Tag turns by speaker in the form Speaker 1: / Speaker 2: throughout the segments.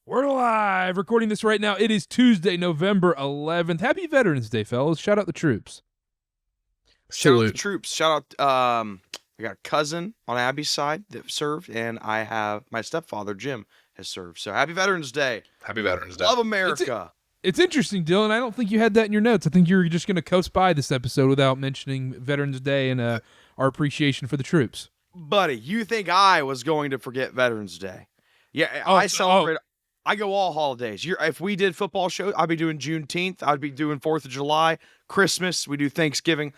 Speaker 1: We're live, recording this right now. It is Tuesday, November 11th. Happy Veterans Day, fellas. Shout out the troops.
Speaker 2: Shout out the troops. Shout out, I got a cousin on Abby's side that served, and I have my stepfather, Jim, has served. So happy Veterans Day.
Speaker 3: Happy Veterans Day.
Speaker 2: Love America.
Speaker 1: It's interesting, Dylan. I don't think you had that in your notes. I think you were just going to coast by this episode without mentioning Veterans Day and our appreciation for the troops.
Speaker 2: Buddy, you think I was going to forget Veterans Day? Yeah, I celebrate. I go all holidays. If we did football shows, I'd be doing Juneteenth. I'd be doing 4th of July, Christmas. We do Thanksgiving.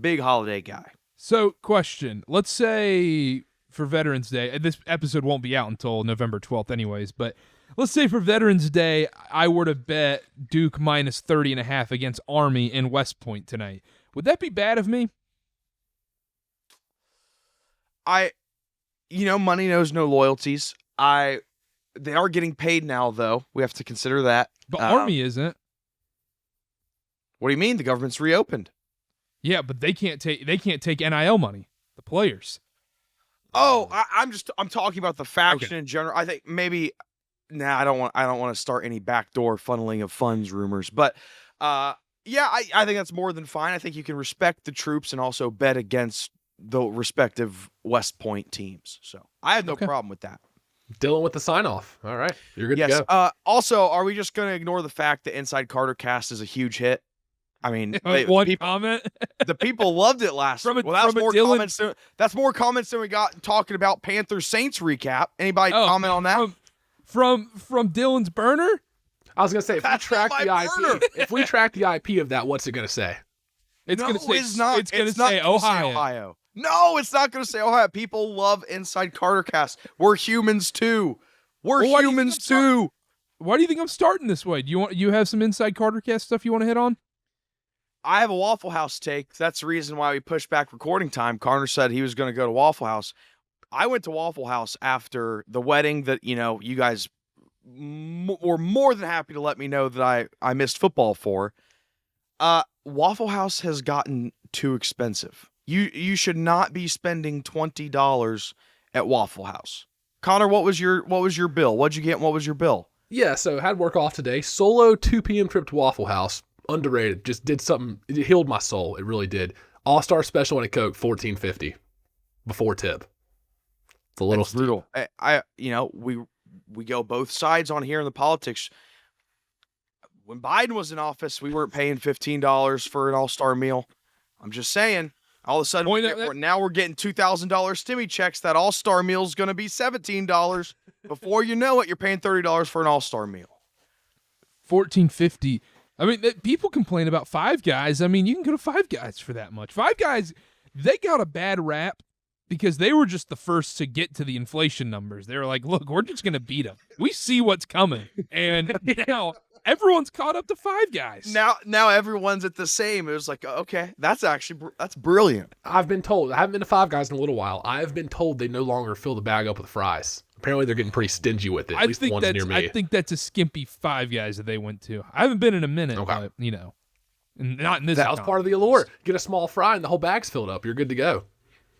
Speaker 2: Big holiday guy.
Speaker 1: So, question. Let's say for Veterans Day, and this episode won't be out until November 12th anyways, but let's say for Veterans Day, I were to bet Duke minus 30.5 against Army in West Point tonight. Would that be bad of me?
Speaker 2: Money knows no loyalties. They are getting paid now, though. We have to consider that.
Speaker 1: But Army isn't.
Speaker 2: What do you mean? The government's reopened.
Speaker 1: Yeah, but they can't take NIL money. The players.
Speaker 2: Oh, I'm talking about the faction in general. I think maybe. I don't want to start any backdoor funneling of funds rumors, but I think that's more than fine. I think you can respect the troops and also bet against the respective West Point teams. So I have no problem with that.
Speaker 3: Dylan with the sign-off. All right. You're good to
Speaker 2: go. Also, are we just going to ignore the fact that Inside KarterKast is a huge hit? I mean,
Speaker 1: comment.
Speaker 2: The people loved it last week. That's more comments than we got talking about Panthers Saints recap. Anybody comment on that?
Speaker 1: From Dylan's burner?
Speaker 3: I was going to say, if we track the IP of that, what's it going to say?
Speaker 1: It's going to say Ohio.
Speaker 2: No, it's not going to say Ohio. People love Inside KarterKast. We're humans too. Why do you
Speaker 1: think I'm starting this way? Do you have some Inside KarterKast stuff you want to hit on?
Speaker 2: I have a Waffle House take. That's the reason why we pushed back recording time. Karter said he was going to go to Waffle House. I went to Waffle House after the wedding that, you guys were more than happy to let me know that I missed football for. Waffle House has gotten too expensive. You should not be spending $20 at Waffle House. Connor, what was your bill? What'd you get and what was your bill?
Speaker 3: Yeah, so had work off today. Solo 2 p.m. trip to Waffle House. Underrated. Just did something. It healed my soul. It really did. All-Star Special and a Coke, $14.50 before tip. It's a little
Speaker 2: brutal. We go both sides on here in the politics. When Biden was in office, we weren't paying $15 for an all-star meal. I'm just saying. All of a sudden, now we're getting $2,000 stimmy checks. That all-star meal is going to be $17. Before you know it, you're paying $30 for an all-star meal.
Speaker 1: $14.50. I mean, people complain about Five Guys. I mean, you can go to Five Guys for that much. Five Guys, they got a bad rap because they were just the first to get to the inflation numbers. They were like, look, we're just going to beat them. We see what's coming. And now everyone's caught up to Five Guys.
Speaker 2: Now everyone's at the same. It was like, okay, that's brilliant.
Speaker 3: I've been told, I haven't been to Five Guys in a little while. I've been told they no longer fill the bag up with fries. Apparently they're getting pretty stingy with it, at least the ones near me.
Speaker 1: I think that's a skimpy Five Guys that they went to. I haven't been in a minute, but, not in this.
Speaker 3: That was part of the allure. Get a small fry and the whole bag's filled up. You're good to go.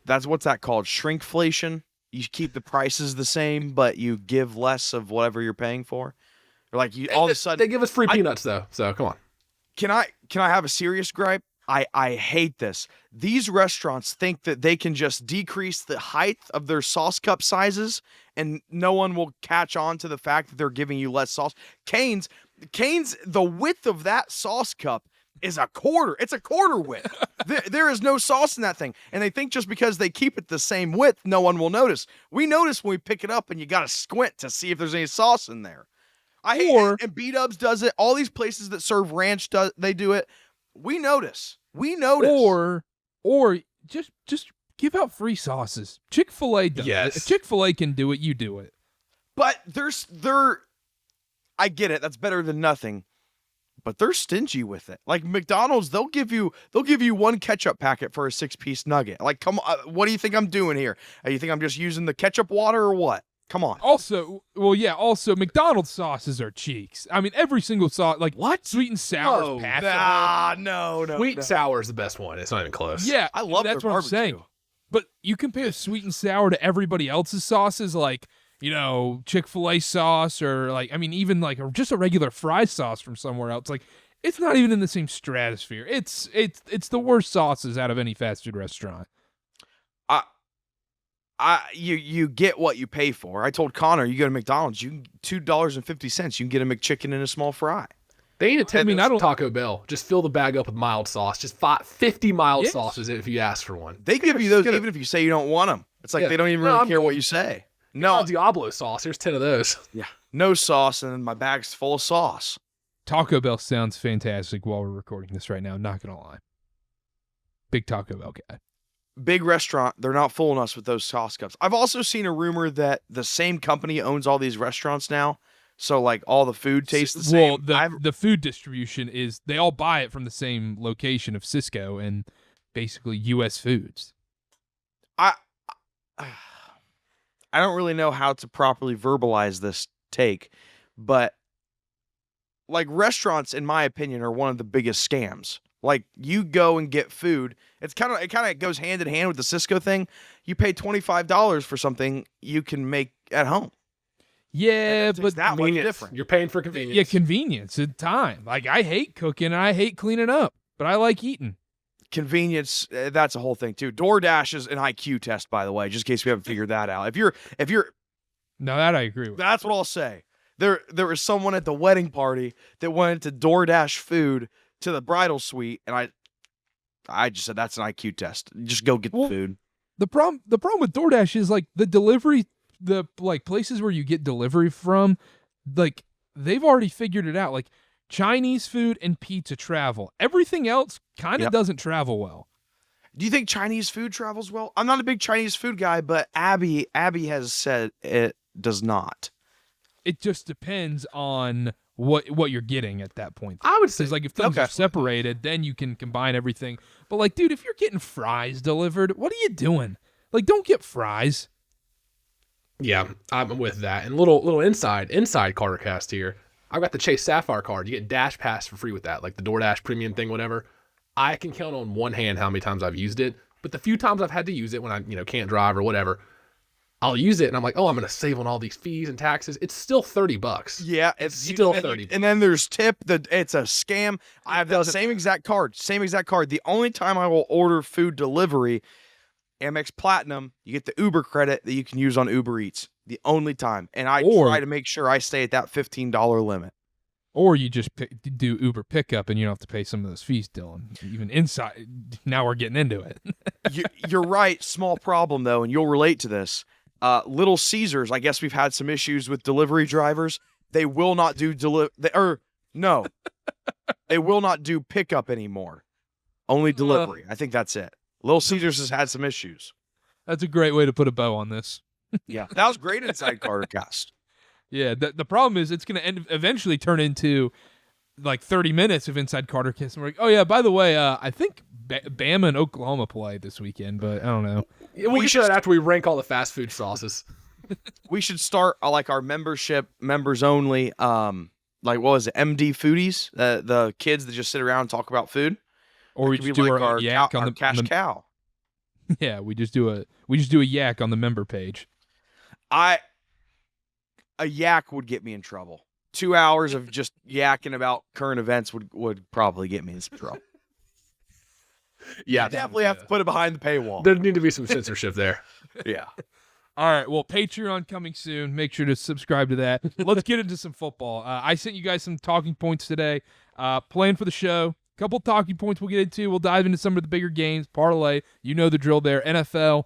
Speaker 2: What's that called? Shrinkflation? You keep the prices the same, but you give less of whatever you're paying for? All of a sudden...
Speaker 3: They give us free peanuts, though, so come on.
Speaker 2: Can I have a serious gripe? I hate this. These restaurants think that they can just decrease the height of their sauce cup sizes and no one will catch on to the fact that they're giving you less sauce. Cane's, the width of that sauce cup is a quarter. It's a quarter width. There is no sauce in that thing. And they think just because they keep it the same width, no one will notice. We notice when we pick it up and you got to squint to see if there's any sauce in there. I hate it. And B-Dubs does it. All these places that serve ranch, they do it. We notice.
Speaker 1: Or just give out free sauces. Chick-fil-A does it. If Chick-fil-A can do it, you do it.
Speaker 2: But I get it. That's better than nothing. But they're stingy with it. Like McDonald's, they'll give you one ketchup packet for a 6-piece nugget. Like, come on, what do you think I'm doing here? You think I'm just using the ketchup water or what? Come on.
Speaker 1: Also, McDonald's sauces are cheeks. I mean, every single sauce, like what? Sweet and sour is past.
Speaker 2: No.
Speaker 3: Sweet and sour is the best one. It's not even close.
Speaker 1: Yeah,
Speaker 2: I love
Speaker 1: that's
Speaker 2: their
Speaker 1: what
Speaker 2: barbecue.
Speaker 1: I'm saying. But you compare sweet and sour to everybody else's sauces, like Chick-fil-A sauce or even just a regular fry sauce from somewhere else. Like, it's not even in the same stratosphere. It's the worst sauces out of any fast food restaurant.
Speaker 2: You get what you pay for. I told Connor, you go to McDonald's, you can $2.50. You can get a McChicken and a small fry.
Speaker 3: They need to take Taco Bell. Just fill the bag up with mild sauce. Just 50 mild sauces if you ask for one.
Speaker 2: They give you those even if you say you don't want them. It's like they don't even really care what you say. No,
Speaker 3: Diablo sauce. Here's 10 of those.
Speaker 2: Yeah, no sauce, and then my bag's full of sauce.
Speaker 1: Taco Bell sounds fantastic while we're recording this right now. I'm not gonna lie. Big Taco Bell guy.
Speaker 2: Big restaurant, they're not fooling us with those sauce cups. I've also seen a rumor that the same company owns all these restaurants now, so like all the food tastes the same.
Speaker 1: Well, the food distribution is they all buy it from the same location of Cisco and basically U.S. Foods.
Speaker 2: I don't really know how to properly verbalize this take, but like restaurants, in my opinion, are one of the biggest scams. Like, you go and get food. It kind of goes hand in hand with the Cisco thing. You pay $25 for something you can make at home.
Speaker 1: Yeah, but
Speaker 2: that much different.
Speaker 3: You're paying for convenience.
Speaker 1: Yeah, convenience and time. Like, I hate cooking and I hate cleaning up, but I like eating.
Speaker 2: Convenience, that's a whole thing too. DoorDash is an IQ test, by the way, just in case we haven't figured that out. If you're
Speaker 1: No, that I agree with.
Speaker 2: That's what I'll say. There was someone at the wedding party that went to DoorDash food to the bridal suite, and I just said that's an IQ test. Just go get the food.
Speaker 1: The problem with DoorDash is like the delivery, the like places where you get delivery from, like they've already figured it out. Like Chinese food and pizza travel. Everything else kind of doesn't travel well.
Speaker 2: Do you think Chinese food travels well? I'm not a big Chinese food guy, but Abby has said it does not.
Speaker 1: It just depends on what you're getting at that point.
Speaker 3: I would say,
Speaker 1: like, if things are separated, then you can combine everything. But like, dude, if you're getting fries delivered, what are you doing? Like, don't get fries.
Speaker 3: Yeah, I'm with that. And little inside KarterKast here. I've got the Chase Sapphire card. You get Dash Pass for free with that, like the DoorDash premium thing, whatever. I can count on one hand how many times I've used it. But the few times I've had to use it when I can't drive or whatever, I'll use it and I'm like, oh, I'm going to save on all these fees and taxes. It's still $30.
Speaker 2: Yeah,
Speaker 3: it's still $30.
Speaker 2: And then there's tip. It's a scam. I have the same exact card. The only time I will order food delivery, Amex Platinum, you get the Uber credit that you can use on Uber Eats. The only time. And I try to make sure I stay at that $15 limit.
Speaker 1: Or you just do Uber pickup and you don't have to pay some of those fees, Dylan. Even inside, now we're getting into it.
Speaker 2: You're right. Small problem, though, and you'll relate to this. Little Caesars, I guess we've had some issues with delivery drivers. They will not do they will not do pickup anymore. Only delivery. I think that's it. Little Caesars has had some issues.
Speaker 1: That's a great way to put a bow on this.
Speaker 2: Yeah, that was great inside KarterKast.
Speaker 1: Yeah, the problem is it's going to eventually turn into like 30 minutes of Inside KarterKast. And we're like, oh, yeah, by the way, I think Bama and Oklahoma play this weekend, but I don't know.
Speaker 3: We should after we rank all the fast food sauces.
Speaker 2: We should start like our membership, members only, like what was it, MD Foodies? The kids that just sit around and talk about food?
Speaker 1: Or we just do like our yak on the
Speaker 2: cash cow.
Speaker 1: Yeah, we just do a yak on the member page.
Speaker 2: A yak would get me in trouble. 2 hours of just yakking about current events would probably get me in some trouble.
Speaker 3: Yeah,
Speaker 2: you definitely have to put it behind the paywall.
Speaker 3: There need to be some censorship there.
Speaker 2: Yeah.
Speaker 1: All right. Well, Patreon coming soon. Make sure to subscribe to that. Let's get into some football. I sent you guys some talking points today. Plan for the show. Couple talking points we'll get into. We'll dive into some of the bigger games. Parlay. You know the drill there. NFL.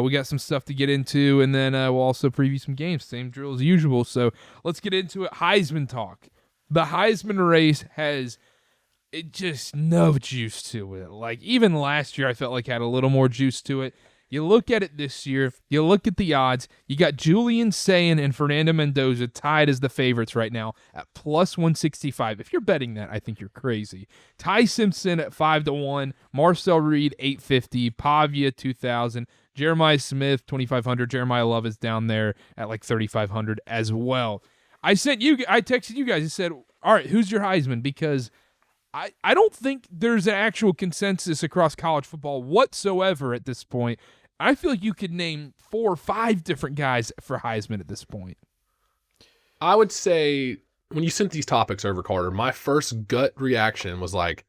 Speaker 1: We got some stuff to get into, and then we'll also preview some games. Same drill as usual. So let's get into it. Heisman talk. The Heisman race has just no juice to it. Like, even last year, I felt like had a little more juice to it. You look at it this year, you look at the odds, you got Julian Sayin and Fernando Mendoza tied as the favorites right now at plus 165. If you're betting that, I think you're crazy. Ty Simpson at 5-1, Marcel Reed 850, Pavia 2,000, Jeremiah Smith 2,500, Jeremiah Love is down there at like 3,500 as well. I texted you guys and said, all right, who's your Heisman? Because I don't think there's an actual consensus across college football whatsoever at this point. I feel like you could name 4 or 5 different guys for Heisman at this point.
Speaker 3: I would say when you sent these topics over, Carter, my first gut reaction was like,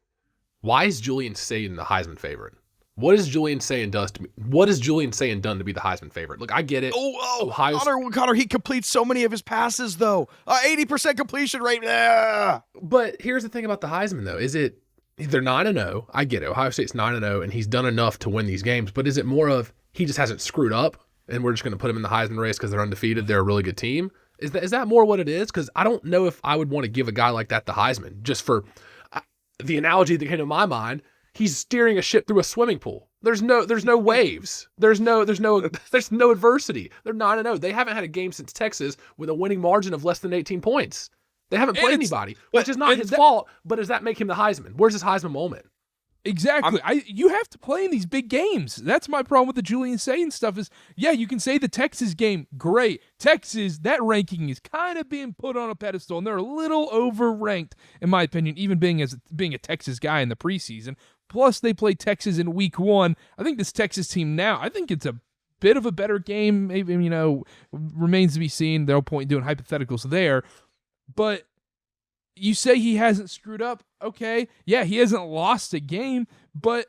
Speaker 3: why is Julian Sayin the Heisman favorite? What is Julian Sayin done to be the Heisman favorite? Look, I get it.
Speaker 2: Connor, he completes so many of his passes though. 80% completion rate.
Speaker 3: But here's the thing about the Heisman though. They're 9-0. I get it. Ohio State's 9-0 and he's done enough to win these games, but is it more of he just hasn't screwed up and we're just going to put him in the Heisman race because they're undefeated, they're a really good team? Is that more what it is? Because I don't know if I would want to give a guy like that the Heisman. Just for the analogy that came to my mind, he's steering a ship through a swimming pool. There's no waves. There's no adversity. They're 9-0. They haven't had a game since Texas with a winning margin of less than 18 points. They haven't played anybody, which is not his fault. But does that make him the Heisman? Where's his Heisman moment?
Speaker 1: Exactly. You have to play in these big games. That's my problem with the Julian Sayin stuff is, yeah, you can say the Texas game, great. Texas, that ranking is kind of being put on a pedestal, and they're a little overranked, in my opinion, even being a Texas guy in the preseason. Plus, they play Texas in week 1. I think this Texas team now, I think it's a bit of a better game. Maybe, remains to be seen. No point in doing hypotheticals there. But you say he hasn't screwed up. Okay, yeah, he hasn't lost a game, but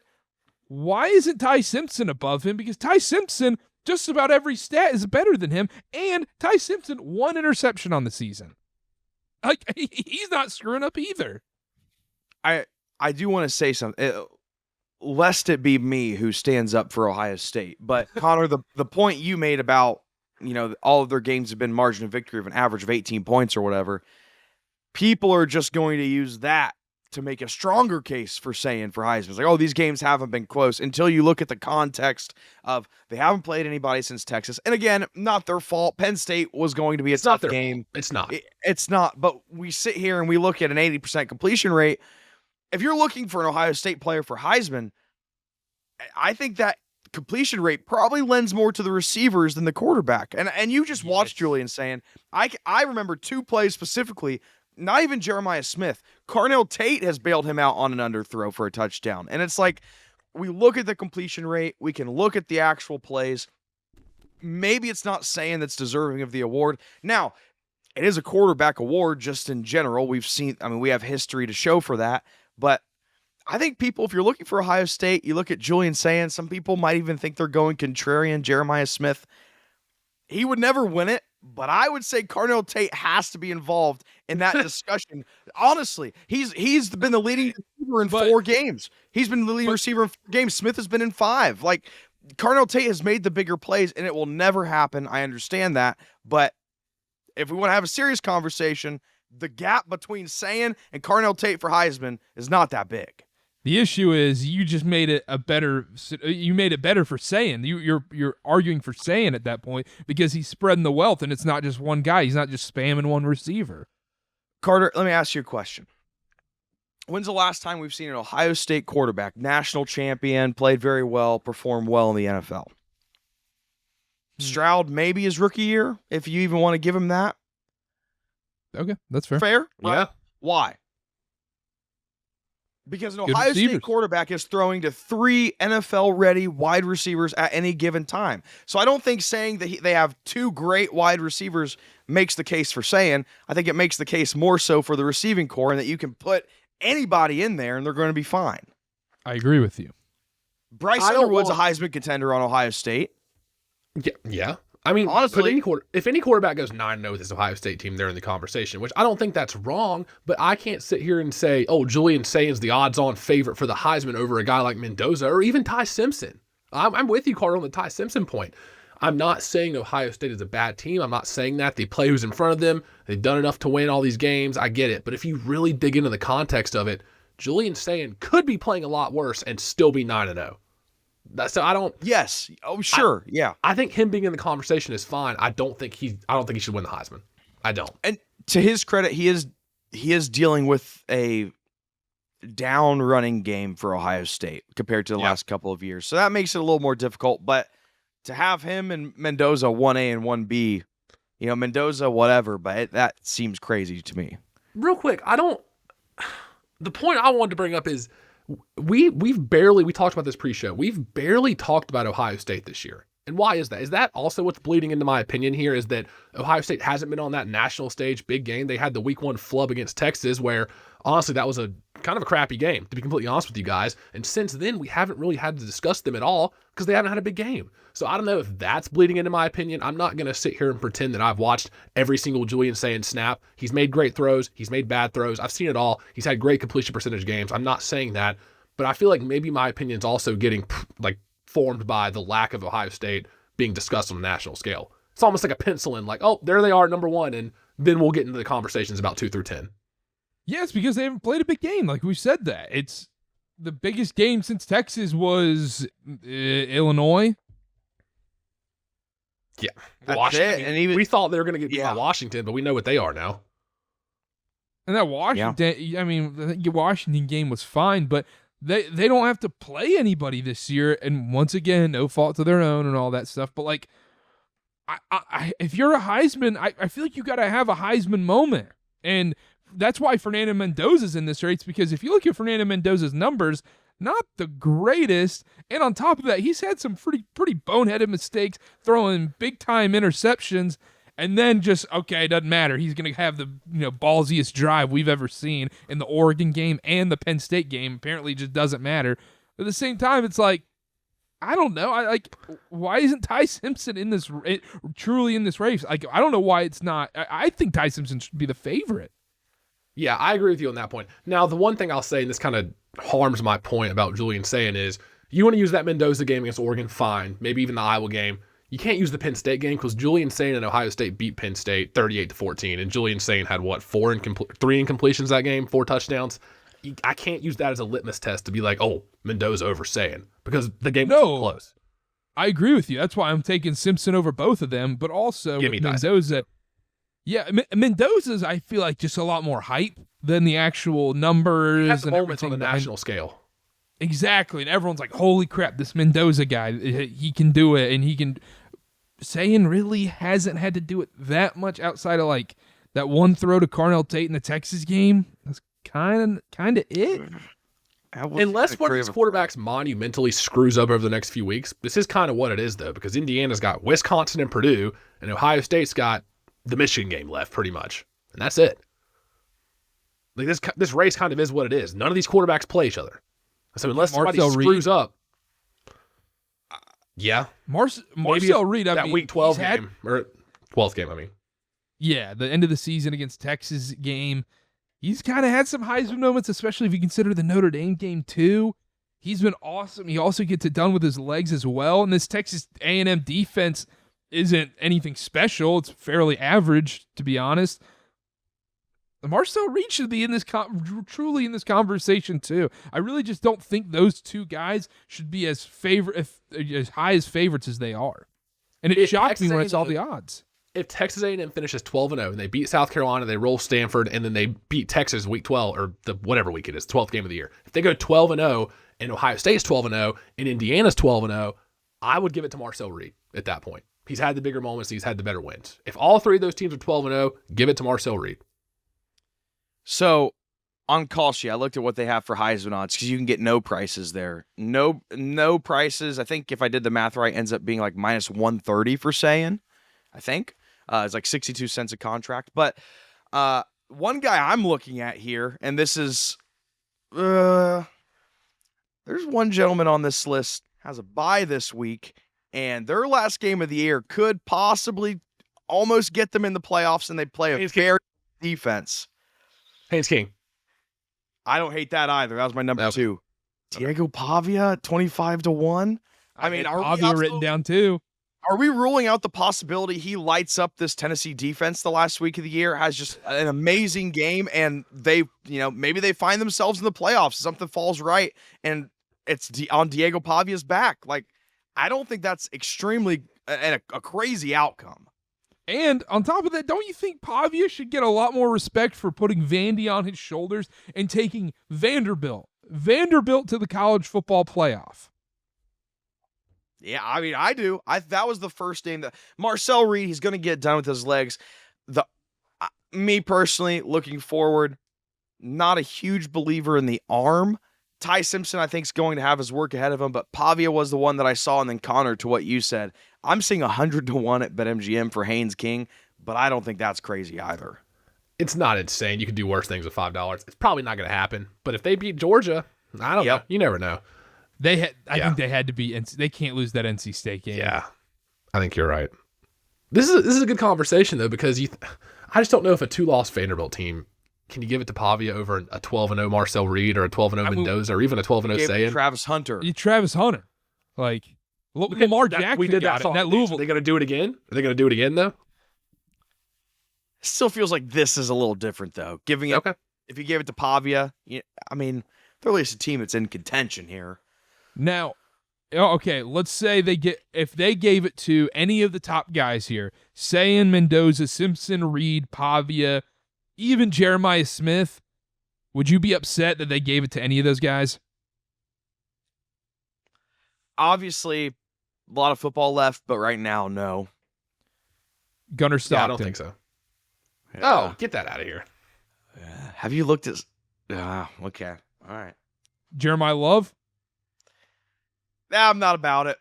Speaker 1: why isn't Ty Simpson above him? Because Ty Simpson, just about every stat is better than him, and Ty Simpson 1 interception on the season. Like, he's not screwing up either.
Speaker 2: I do want to say something, lest it be me who stands up for Ohio State, but Connor, the point you made about, all of their games have been margin of victory of an average of 18 points or whatever, people are just going to use that to make a stronger case for saying for Heisman. It's like, oh, these games haven't been close until you look at the context of they haven't played anybody since Texas. And again, not their fault. Penn State was going to be a tough game.
Speaker 3: It's not.
Speaker 2: It's not. But we sit here and we look at an 80% completion rate. If you're looking for an Ohio State player for Heisman, I think that completion rate probably lends more to the receivers than the quarterback. And you just watched Julian Sayin. I remember 2 plays specifically. Not even Jeremiah Smith. Carnell Tate has bailed him out on an underthrow for a touchdown. And it's like, we look at the completion rate. We can look at the actual plays. Maybe it's not Sayin that's deserving of the award. Now, it is a quarterback award just in general. We have history to show for that. But I think people, if you're looking for Ohio State, you look at Julian Sayin. Some people might even think they're going contrarian. Jeremiah Smith, he would never win it. But I would say Carnell Tate has to be involved in that discussion. Honestly, he's been the leading receiver in 4 games. He's been the leading receiver in 4 games. Smith has been in 5. Like, Carnell Tate has made the bigger plays, and it will never happen. I understand that. But if we want to have a serious conversation, the gap between Sayin and Carnell Tate for Heisman is not that big.
Speaker 1: The issue is you just made it better for Sayin. You're arguing for Sayin at that point because he's spreading the wealth and it's not just one guy. He's not just spamming one receiver.
Speaker 2: Carter, let me ask you a question. When's the last time we've seen an Ohio State quarterback, national champion, played very well, performed well in the NFL? Stroud, maybe his rookie year, if you even want to give him that.
Speaker 1: Okay, that's fair.
Speaker 2: Fair?
Speaker 3: Yeah.
Speaker 2: Right? Why? Because an Ohio State quarterback is throwing to 3 NFL-ready wide receivers at any given time. So I don't think saying that they have 2 great wide receivers makes the case for Sayin. I think it makes the case more so for the receiving core and that you can put anybody in there and they're going to be fine.
Speaker 1: I agree with you.
Speaker 2: Bryce Underwood's a Heisman contender on Ohio State.
Speaker 3: Yeah. I mean, honestly, if any quarterback goes 9-0 with this Ohio State team, they're in the conversation, which I don't think that's wrong, but I can't sit here and say, oh, Julian Sayin's the odds-on favorite for the Heisman over a guy like Mendoza or even Ty Simpson. I'm with you, Carter, on the Ty Simpson point. I'm not saying Ohio State is a bad team. I'm not saying that. They play who's in front of them. They've done enough to win all these games. I get it. But if you really dig into the context of it, Julian Sayin could be playing a lot worse and still be 9-0. So I don't.
Speaker 2: Yes. Oh, sure. Yeah.
Speaker 3: I think him being in the conversation is fine. I don't think he should win the Heisman. I don't.
Speaker 2: And to his credit, he is dealing with a down running game for Ohio State compared to the last couple of years. So that makes it a little more difficult. But to have him and Mendoza 1A and 1B, Mendoza whatever, but that seems crazy to me.
Speaker 3: Real quick, the point I wanted to bring up is, we've barely, we talked about this pre-show, we've barely talked about Ohio State this year. And why is that? Is that also what's bleeding into my opinion here, is that Ohio State hasn't been on that national stage big game? They had the week 1 flub against Texas where, honestly, that was a kind of a crappy game, to be completely honest with you guys. And since then, we haven't really had to discuss them at all because they haven't had a big game. So I don't know if that's bleeding into my opinion. I'm not going to sit here and pretend that I've watched every single Julian Sayin snap. He's made great throws. He's made bad throws. I've seen it all. He's had great completion percentage games. I'm not saying that, but I feel like maybe my opinion is also getting like formed by the lack of Ohio State being discussed on a national scale. It's almost like a pencil in, like, oh, there they are, number 1, and then we'll get into the conversations about 2 through 10.
Speaker 1: Yes, because they haven't played a big game. Like we said, that it's the biggest game since Texas was Illinois.
Speaker 3: Yeah,
Speaker 2: That's
Speaker 3: Washington.
Speaker 2: it. And even
Speaker 3: We thought they were going to get beat by
Speaker 2: Yeah.
Speaker 3: Washington, but we know what they are now.
Speaker 1: And that Washington, I mean, the Washington game was fine, but they don't have to play anybody this year. And once again, no fault to their own and all that stuff. But like, if you're a Heisman, I feel like you got to have a Heisman moment. And that's why Fernando Mendoza's in this race, because if you look at Fernando Mendoza's numbers, not the greatest. And on top of that, he's had some pretty boneheaded mistakes, throwing big time interceptions. And then just, okay, it doesn't matter. He's going to have the ballsiest drive we've ever seen in the Oregon game and the Penn State game. Apparently it just doesn't matter. But at the same time, it's like, I don't know. Why isn't Ty Simpson in this truly in this race? Like, I don't know why it's not. I think Ty Simpson should be the favorite.
Speaker 3: Yeah, I agree with you on that point. Now, the one thing I'll say, and this kind of harms my point about Julian Sayin, is you want to use that Mendoza game against Oregon, fine. Maybe even the Iowa game. You can't use the Penn State game because Julian Sayin and Ohio State beat Penn State 38-14, and Julian Sayin had what, 3 incompletions that game, 4 touchdowns. I can't use that as a litmus test to be like, oh, Mendoza over Sayin, because the game was so close.
Speaker 1: I agree with you. That's why I'm taking Simpson over both of them, but also Mendoza. Yeah, Mendoza's, I feel like, just a lot more hype than the actual numbers.
Speaker 3: Has
Speaker 1: and
Speaker 3: moments on the
Speaker 1: everything
Speaker 3: national scale.
Speaker 1: Exactly, and everyone's like, holy crap, this Mendoza guy, he can do it, and he can. Sayin really hasn't had to do it that much outside of like that one throw to Carnell Tate in the Texas game. That's kind of it.
Speaker 3: Unless one of these quarterbacks monumentally screws up over the next few weeks, this is kind of what it is, though, because Indiana's got Wisconsin and Purdue, and Ohio State's got the Michigan game left, pretty much, and that's it. Like this race kind of is what it is. None of these quarterbacks play each other, so unless somebody screws up, yeah,
Speaker 1: Marcel Reed,
Speaker 3: that week 12 game or 12th game, I mean,
Speaker 1: yeah, the end of the season against Texas game. He's kind of had some Heisman moments, especially if you consider the Notre Dame game too. He's been awesome. He also gets it done with his legs as well. And this Texas A&M defense isn't anything special. It's fairly average, to be honest. Marcel Reed should be in this truly in this conversation too. I really just don't think those two guys should be as high as favorites as they are. And it shocked me when I saw the odds.
Speaker 3: If Texas A&M finishes 12-0 and they beat South Carolina, they roll Stanford, and then they beat Texas week 12 or the whatever week it is, 12th game of the year. If they go 12-0 and Ohio State's 12-0 and Indiana's 12-0, I would give it to Marcel Reed at that point. He's had the bigger moments. He's had the better wins. If all 3 of those teams are 12-0, give it to Marcel Reed.
Speaker 2: So on Kalshi, I looked at what they have for Heisman odds because you can get no prices there. No prices. I think if I did the math right, ends up being like minus 130 for Sayin. I think. It's like 62 cents a contract. But one guy I'm looking at here, and this is, there's one gentleman on this list has a bye this week, and their last game of the year could possibly almost get them in the playoffs, and they play a fair defense.
Speaker 3: Haynes King.
Speaker 2: I don't hate that either. That was my number 2. Diego Pavia, 25-1. I mean, are
Speaker 1: Pavia written down too.
Speaker 2: Are we ruling out the possibility he lights up this Tennessee defense the last week of the year, has just an amazing game, and they, maybe they find themselves in the playoffs, something falls right, and it's on Diego Pavia's back? Like, I don't think that's extremely a crazy outcome.
Speaker 1: And on top of that, don't you think Pavia should get a lot more respect for putting Vandy on his shoulders and taking Vanderbilt to the college football playoff?
Speaker 2: Yeah, I mean, I do. That was the first game that Marcel Reed, he's going to get done with his legs. Me personally, looking forward, not a huge believer in the arm, Ty Simpson, I think, is going to have his work ahead of him, but Pavia was the one that I saw, and then Connor, to what you said. I'm seeing 100-1 at BetMGM for Haynes King, but I don't think that's crazy either.
Speaker 3: It's not insane. You can do worse things with $5. It's probably not going to happen. But if they beat Georgia, I don't know. You never know.
Speaker 1: I think they had to be. They can't lose that NC State game.
Speaker 3: Yeah, I think you're right. This is a good conversation though, because I just don't know if a 2-loss Vanderbilt team, can you give it to Pavia over a 12-0 Marcel Reed or a 12-0 Mendoza or even a 12-0 Sayin?
Speaker 2: Travis Hunter.
Speaker 1: Travis Hunter. Like, Lamar Jackson
Speaker 3: we did that.
Speaker 1: That Louisville.
Speaker 3: Are they going to do it again? Are they going to do it again though?
Speaker 2: Still feels like this is a little different though. Giving it, if you gave it to Pavia, I mean, they're at least a team that's in contention here.
Speaker 1: Now, okay, let's say if they gave it to any of the top guys here, Sayin, Mendoza, Simpson, Reed, Pavia, even Jeremiah Smith, would you be upset that they gave it to any of those guys?
Speaker 2: Obviously, a lot of football left, but right now, no.
Speaker 1: Gunnar Stockton.
Speaker 3: I don't think so.
Speaker 2: Yeah.
Speaker 3: Oh, get that out of here.
Speaker 2: Have you looked at... okay. All right.
Speaker 1: Jeremiah Love?
Speaker 2: I'm not about it.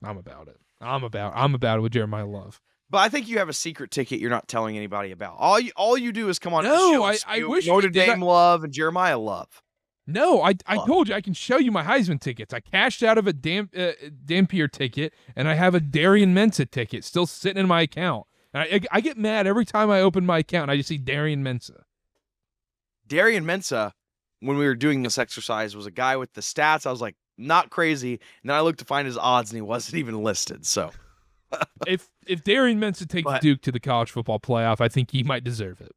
Speaker 1: I'm about it with Jeremiah Love.
Speaker 2: But I think you have a secret ticket you're not telling anybody about. All you do is come on
Speaker 1: No,
Speaker 2: the show and
Speaker 1: I
Speaker 2: spew
Speaker 1: wish
Speaker 2: Notre
Speaker 1: we did
Speaker 2: Dame Love and Jeremiah Love.
Speaker 1: No, I told you I can show you my Heisman tickets. I cashed out of a Dampier ticket, and I have a Darian Mensah ticket still sitting in my account. And I get mad every time I open my account and I just see Darian Mensah.
Speaker 2: Darian Mensah, when we were doing this exercise, was a guy with the stats. I was like, not crazy. And then I looked to find his odds, and he wasn't even listed. So
Speaker 1: if Darian Mensah takes Duke to the college football playoff, I think he might deserve it.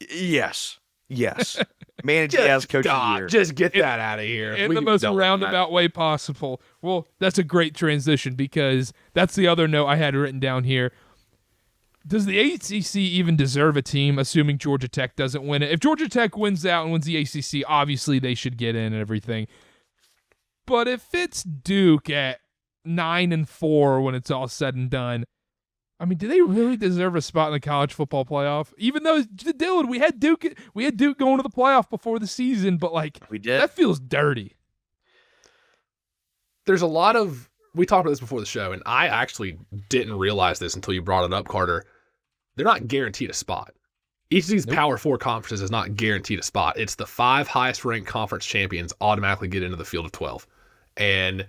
Speaker 2: Yes. Managed as coach of the year.
Speaker 3: Just get that out of here.
Speaker 1: In the most roundabout way possible. Well, that's a great transition because that's the other note I had written down here. Does the ACC even deserve a team, assuming Georgia Tech doesn't win it? If Georgia Tech wins out and wins the ACC, obviously they should get in and everything. But if it's Duke at 9-4 when it's all said and done, I mean, do they really deserve a spot in the college football playoff? Even though, Dylan, we had Duke going to the playoff before the season, but
Speaker 2: we did.
Speaker 1: That feels dirty.
Speaker 3: There's a lot of, we talked about this before the show, and I actually didn't realize this until you brought it up, Karter. They're not guaranteed a spot. Each of these Power 4 conferences is not guaranteed a spot. It's the 5 highest ranked conference champions automatically get into the field of 12. And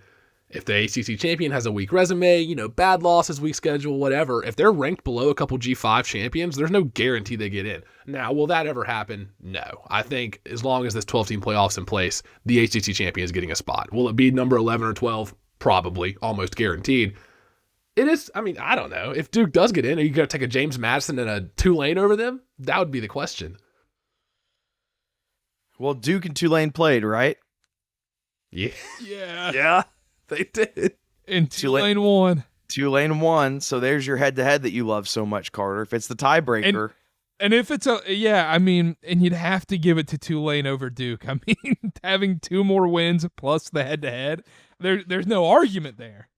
Speaker 3: if the ACC champion has a weak resume, bad losses, weak schedule, whatever, if they're ranked below a couple G5 champions, there's no guarantee they get in. Now, will that ever happen? No. I think as long as this 12-team playoff's in place, the ACC champion is getting a spot. Will it be number 11 or 12? Probably, almost guaranteed. It is, I don't know. If Duke does get in, are you going to take a James Madison and a Tulane over them? That would be the question.
Speaker 2: Well, Duke and Tulane played, right?
Speaker 3: Yeah.
Speaker 2: Yeah, they did.
Speaker 1: And Tulane won.
Speaker 2: Tulane won, so there's your head-to-head that you love so much, Karter. If it's the tiebreaker.
Speaker 1: And if it's and you'd have to give it to Tulane over Duke. Having 2 more wins plus the head-to-head, there's no argument there.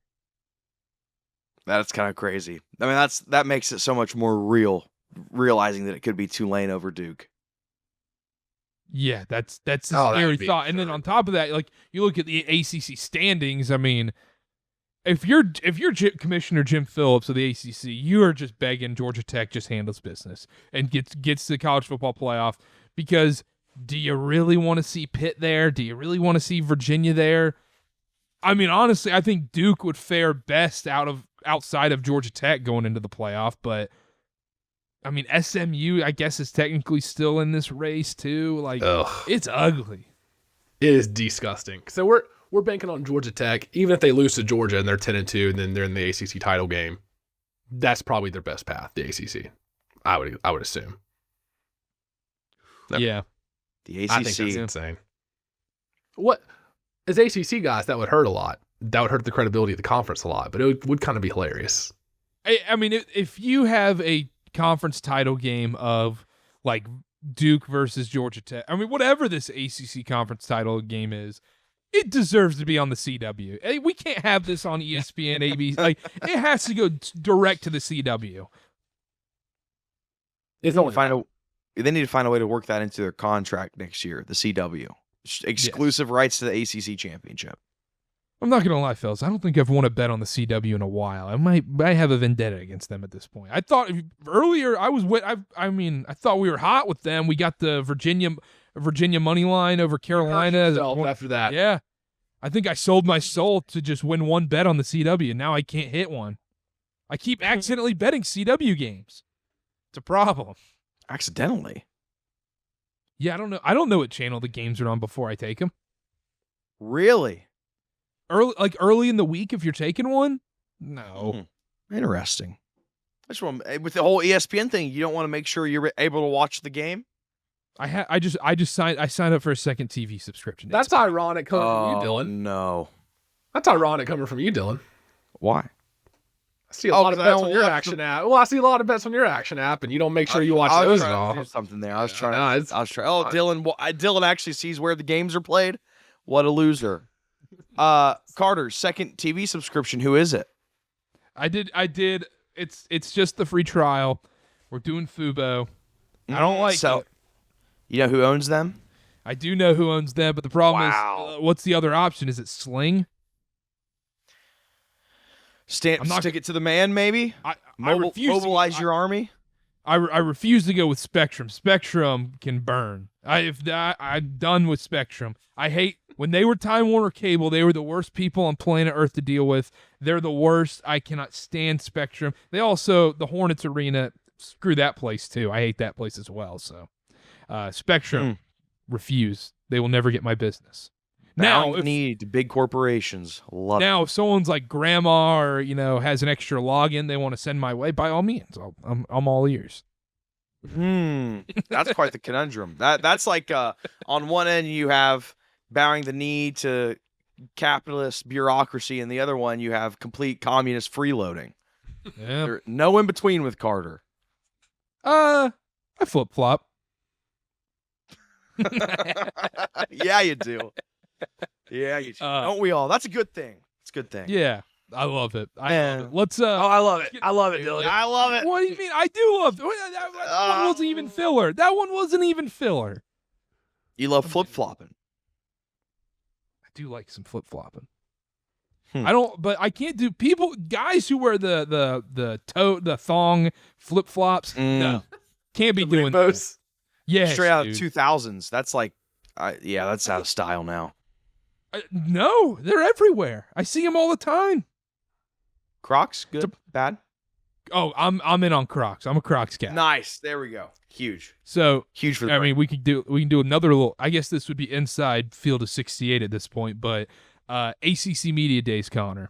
Speaker 2: That's kind of crazy. That makes it so much more real, realizing that it could be Tulane over Duke.
Speaker 1: Yeah, that's a scary thought. And then on top of that, you look at the ACC standings. If you're Commissioner Jim Phillips of the ACC, you are just begging Georgia Tech just handles business and gets to the college football playoff. Because do you really want to see Pitt there? Do you really want to see Virginia there? Honestly, I think Duke would fare best outside of Georgia Tech going into the playoff, but SMU, I guess, is technically still in this race too. It's ugly.
Speaker 3: It is disgusting. So we're banking on Georgia Tech, even if they lose to Georgia and they're 10-2, and then they're in the ACC title game. That's probably their best path, the ACC. I would assume.
Speaker 1: Yeah,
Speaker 2: the ACC.
Speaker 3: I think that's insane. What? As ACC guys, that would hurt a lot. That would hurt the credibility of the conference a lot, but it would kind of be hilarious.
Speaker 1: If you have a conference title game of Duke versus Georgia Tech, whatever this ACC conference title game is, it deserves to be on the CW. We can't have this on ESPN, ABC. It has to go direct to the CW.
Speaker 2: They need to find a way to work that into their contract next year, the CW. exclusive rights to the ACC championship.
Speaker 1: I'm not gonna lie, fellas. I don't think I've won a bet on the CW in a while. I might have a vendetta against them at this point. I thought earlier I thought we were hot with them. We got the Virginia money line over Carolina.
Speaker 3: After that,
Speaker 1: yeah. I think I sold my soul to just win one bet on the CW, and now I can't hit one. I keep accidentally betting CW games. It's a problem.
Speaker 2: Accidentally?
Speaker 1: Yeah, I don't know what channel the games are on before I take them.
Speaker 2: Really?
Speaker 1: Early in the week if you're taking one? No.
Speaker 2: Interesting. I just want, with the whole ESPN thing, you don't want to make sure you're able to watch the game?
Speaker 1: I signed up for a second TV subscription.
Speaker 3: That's ironic coming from you, Dylan.
Speaker 2: No.
Speaker 3: That's ironic coming from you, Dylan.
Speaker 2: Why?
Speaker 3: I see a lot of bets on your Action app. Well, I see a lot of bets on your Action app, and you don't make sure you watch those at all.
Speaker 2: Something there. I was trying. Oh, Dylan. Dylan actually sees where the games are played. What a loser. Karter, second TV subscription. Who is it?
Speaker 1: I did. It's just the free trial. We're doing Fubo. I don't like it.
Speaker 2: You know who owns them?
Speaker 1: I do know who owns them, but the problem is, what's the other option? Is it Sling?
Speaker 2: Stick it to the man, maybe? Mobilize your army?
Speaker 1: I refuse to go with Spectrum. Spectrum can burn. I'm done with Spectrum. I hate when they were Time Warner Cable. They were the worst people on planet Earth to deal with. They're the worst. I cannot stand Spectrum. They also the Hornets Arena. Screw that place too. I hate that place as well. So, Spectrum refuse. They will never get my business.
Speaker 2: Now, need big corporations. Love
Speaker 1: now, if someone's like grandma or has an extra login they want to send my way, by all means, I'm all ears.
Speaker 2: That's quite the conundrum. That's like on one end you have bowing the knee to capitalist bureaucracy, and the other one you have complete communist freeloading.
Speaker 1: Yeah,
Speaker 2: There's no in between with Karter.
Speaker 1: I flip flop.
Speaker 2: Yeah, you do. Yeah, you do. Don't we all? That's a good thing. It's a good thing.
Speaker 1: Yeah, I love it. Love it. Let's.
Speaker 3: I love it. I love it, Dylan.
Speaker 2: I love it.
Speaker 1: What do you mean? I do love it. That one wasn't even filler. That one wasn't even filler.
Speaker 2: You love flip flopping.
Speaker 1: I do like some flip flopping. I don't, but I can't do guys who wear the thong flip flops. No, can't be doing those. Yeah,
Speaker 2: straight out of 2000s. That's like, that's out of style now.
Speaker 1: No, they're everywhere. I see them all the time.
Speaker 2: Crocs, good, bad.
Speaker 1: Oh, I'm in on Crocs. I'm a Crocs guy.
Speaker 2: Nice. There we go. Huge.
Speaker 1: So
Speaker 2: huge for the
Speaker 1: I mean, we can do another little. I guess this would be inside field of 68 at this point, but ACC Media Days, Connor.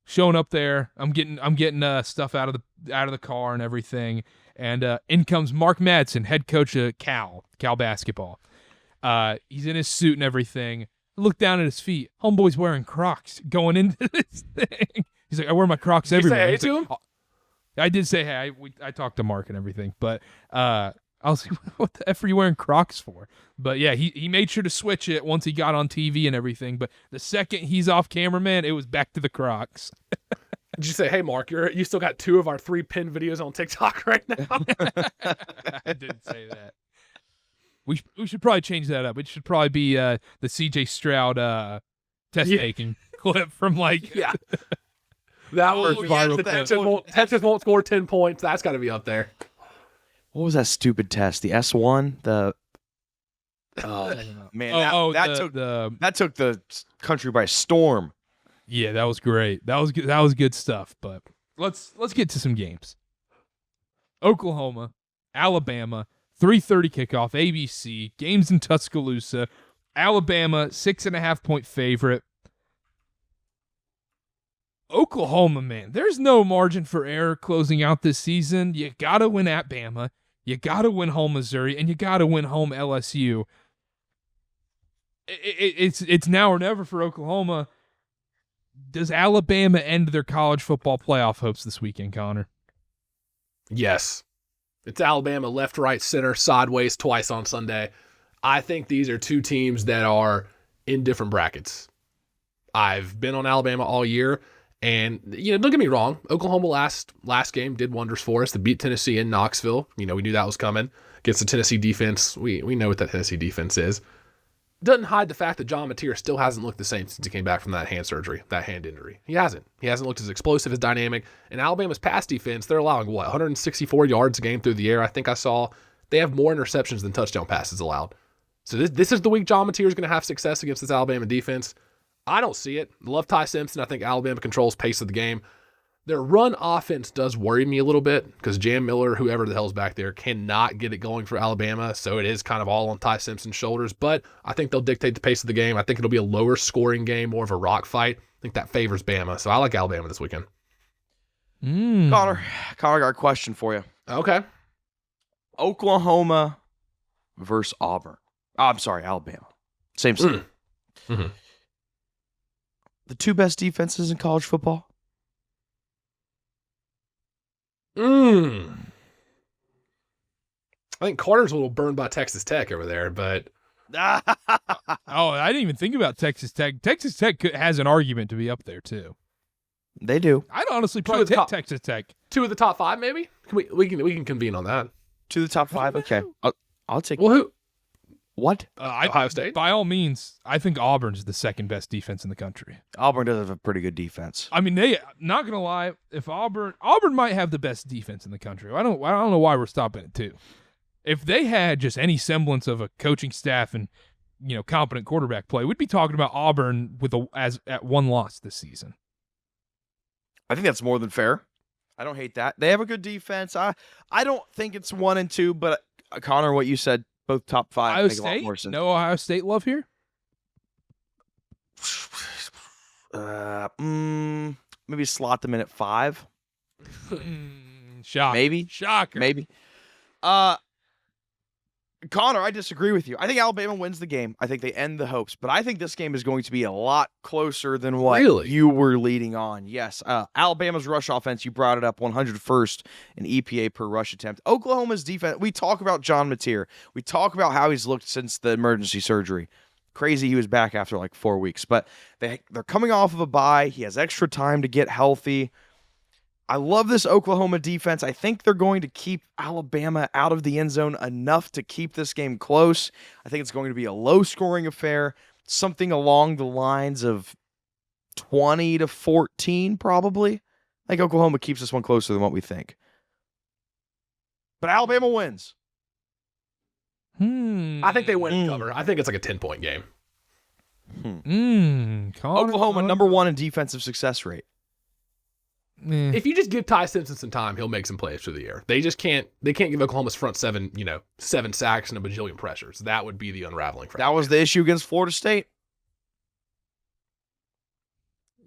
Speaker 1: Showing up there, I'm getting stuff out of the car and everything, and in comes Mark Madsen, head coach of Cal basketball. He's in his suit and everything. I look down at his feet. Homeboy's wearing Crocs going into this thing. He's like, I wear my Crocs everywhere.
Speaker 3: Did you say hey to him?
Speaker 1: I did say hey. I talked to Mark and everything, but I was like, what the F are you wearing Crocs for? But yeah, he made sure to switch it once he got on TV and everything. But the second he's off camera, man, it was back to the Crocs.
Speaker 3: Did you say, hey, Mark, you still got 2 of our 3 pinned videos on TikTok right now?
Speaker 1: I didn't say that. We should probably change that up. It should probably be the CJ Stroud test taking clip from like
Speaker 3: that was viral. Texas won't score 10 points. That's got to be up there.
Speaker 2: What was that stupid test? The S1? That took the country by storm.
Speaker 1: Yeah, that was great. That was good stuff. But let's get to some games. Oklahoma, Alabama, 3:30 kickoff, ABC. Games in Tuscaloosa. Alabama 6.5-point favorite. Oklahoma, man, there's no margin for error closing out this season. You gotta win at Bama. You gotta win home Missouri, and you gotta win home LSU. It's now or never for Oklahoma. Does Alabama end their college football playoff hopes this weekend, Connor?
Speaker 3: Yes. It's Alabama left, right, center, sideways twice on Sunday. I think these are 2 teams that are in different brackets. I've been on Alabama all year, and don't get me wrong. Oklahoma last game did wonders for us. They beat Tennessee in Knoxville. We knew that was coming against the Tennessee defense. We know what that Tennessee defense is. doesn't hide the fact that John Mateer still hasn't looked the same since he came back from that hand surgery, that hand injury. He hasn't. He hasn't looked as explosive, as dynamic. And Alabama's pass defense, they're allowing, 164 yards a game through the air. I think I saw they have more interceptions than touchdown passes allowed. So this is the week John Mateer is going to have success against this Alabama defense. I don't see it. Love Ty Simpson. I think Alabama controls pace of the game. Their run offense does worry me a little bit because Jam Miller, whoever the hell's back there, cannot get it going for Alabama. So it is kind of all on Ty Simpson's shoulders. But I think they'll dictate the pace of the game. I think it'll be a lower scoring game, more of a rock fight. I think that favors Bama. So I like Alabama this weekend.
Speaker 2: Connor, I got a question for you.
Speaker 3: Okay.
Speaker 2: Oklahoma versus Auburn. Oh, I'm sorry, Alabama. Same state.
Speaker 3: Mm-hmm.
Speaker 2: The two best defenses in college football?
Speaker 3: I think Karter's a little burned by Texas Tech over there, but
Speaker 1: Oh, I didn't even think about Texas Tech. Texas Tech has an argument to be up there too.
Speaker 2: They do.
Speaker 1: I'd honestly probably take Texas Tech.
Speaker 3: 2 of the top 5, maybe. We can convene on that.
Speaker 2: To the top 5? Okay. I'll take
Speaker 3: Well, who?
Speaker 2: What?
Speaker 3: Ohio State?
Speaker 1: By all means, I think Auburn's the second best defense in the country.
Speaker 2: Auburn does have a pretty good defense.
Speaker 1: I mean, not gonna lie, if Auburn might have the best defense in the country. I don't know why we're stopping at 2. If they had just any semblance of a coaching staff and competent quarterback play, we'd be talking about Auburn at 1 loss this season.
Speaker 2: I think that's more than fair. I don't hate that. They have a good defense. I don't think it's 1 and 2, but Connor, what you said, both top 5
Speaker 1: Ohio
Speaker 2: make a lot more
Speaker 1: State?
Speaker 2: sense.
Speaker 1: No Ohio State love here?
Speaker 2: Maybe slot them in at 5.
Speaker 1: Shocker.
Speaker 2: Maybe.
Speaker 1: Shocker.
Speaker 2: Maybe. Connor, I disagree with you. I think Alabama wins the game. I think they end the hopes, but I think this game is going to be a lot closer than what you were leading on. Yes. Alabama's rush offense, you brought it up, 101st in EPA per rush attempt. Oklahoma's defense, we talk about John Mateer. We talk about how he's looked since the emergency surgery. Crazy he was back after like 4 weeks, but they're coming off of a bye. He has extra time to get healthy. I love this Oklahoma defense. I think they're going to keep Alabama out of the end zone enough to keep this game close. I think it's going to be a low-scoring affair, something along the lines of 20-14 probably. I think Oklahoma keeps this one closer than what we think. But Alabama wins.
Speaker 3: I think they win and cover. I think it's like a 10-point game.
Speaker 2: Oklahoma, number 1 in defensive success rate.
Speaker 3: If you just give Ty Simpson some time, he'll make some plays through the air. They just can't. They can't give Oklahoma's front 7, 7 sacks and a bajillion pressures. That would be the unraveling for
Speaker 2: That was the issue against Florida State.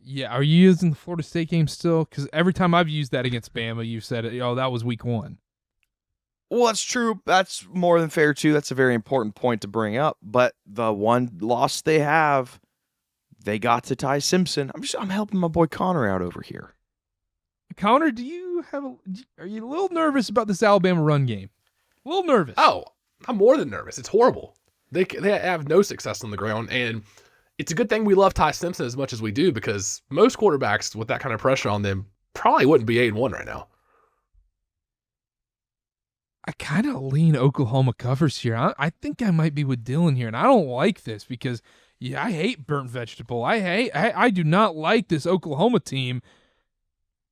Speaker 1: Yeah, are you using the Florida State game still? Because every time I've used that against Bama, you said, that was week 1.
Speaker 2: Well, that's true. That's more than fair, too. That's a very important point to bring up. But the one loss they have, they got to Ty Simpson. I'm helping my boy Connor out over here.
Speaker 1: Connor, are you a little nervous about this Alabama run game? A little nervous.
Speaker 3: Oh, I'm more than nervous. It's horrible. They have no success on the ground, and it's a good thing we love Ty Simpson as much as we do because most quarterbacks with that kind of pressure on them probably wouldn't be 8-1 right now.
Speaker 1: I kind of lean Oklahoma covers here. I think I might be with Dylan here, and I don't like this because, I hate burnt vegetable. I do not like this Oklahoma team.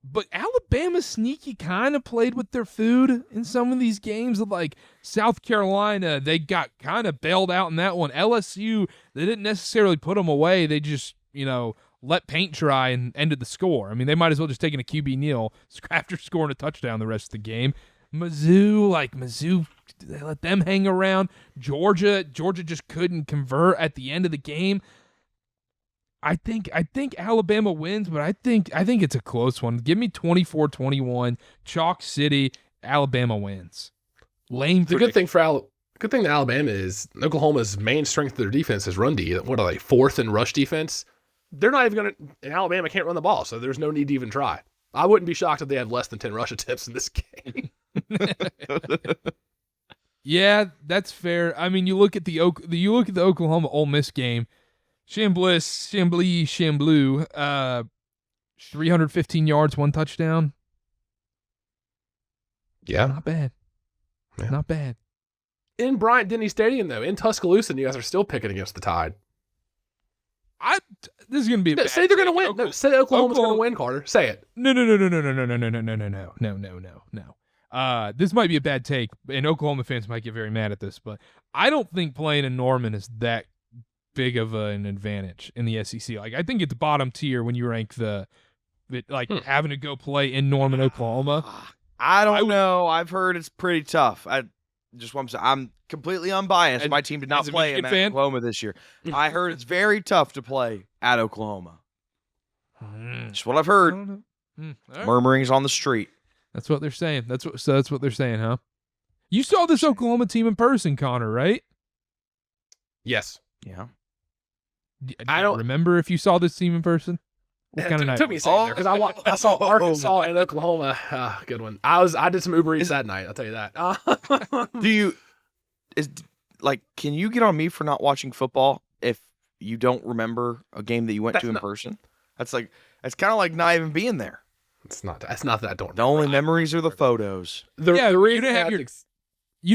Speaker 1: But Alabama sneaky kind of played with their food in some of these games. Like South Carolina, they got kind of bailed out in that one. LSU, they didn't necessarily put them away. They just, let paint dry and ended the score. I mean, they might as well just taken a QB kneel after scoring a touchdown the rest of the game. Mizzou, they let them hang around. Georgia just couldn't convert at the end of the game. I think Alabama wins, but I think it's a close one. Give me 24-21, Chalk City, Alabama wins. Lame.
Speaker 3: The good thing to Alabama is Oklahoma's main strength of their defense is run D. What are they, 4th in rush defense? They're not even going to, and Alabama can't run the ball, so there's no need to even try. I wouldn't be shocked if they had less than 10 rush attempts in this game.
Speaker 1: Yeah, that's fair. I mean, you look at the Oklahoma Ole Miss game. Chamblew, 315 yards, 1 touchdown.
Speaker 3: Yeah.
Speaker 1: Not bad.
Speaker 3: Yeah.
Speaker 1: Not bad.
Speaker 3: in Bryant-Denny Stadium, though, in Tuscaloosa, you guys are still picking against the Tide.
Speaker 1: This is going to be a bad
Speaker 3: Say they're going to
Speaker 1: take.
Speaker 3: win. No, say Oklahoma's going to win, Carter. Say it.
Speaker 1: No. This might be a bad take, and Oklahoma fans might get very mad at this, but I don't think playing in Norman is that big of an advantage in the SEC. Like, I think it's bottom tier when you rank having to go play in Norman, Oklahoma.
Speaker 2: I don't know. I've heard it's pretty tough. I'm completely unbiased. My team did not play in Oklahoma this year. I heard it's very tough to play at Oklahoma. Just what I've heard.
Speaker 1: Right.
Speaker 2: Murmurings on the street.
Speaker 1: That's what they're saying. That's what they're saying, huh? You saw this Oklahoma team in person, Connor, right?
Speaker 3: Yes.
Speaker 2: Yeah.
Speaker 1: I don't remember if you saw this team in person. What kind of night?
Speaker 3: Took me a second because I saw Arkansas and Oklahoma. Good one. I did some Uber Eats that night. I'll tell you that.
Speaker 2: Can you get on me for not watching football if you don't remember a game that you went to in person? That's kind of like not even being there.
Speaker 3: It's not. That's not that I don't.
Speaker 2: The only memories are the photos.
Speaker 1: You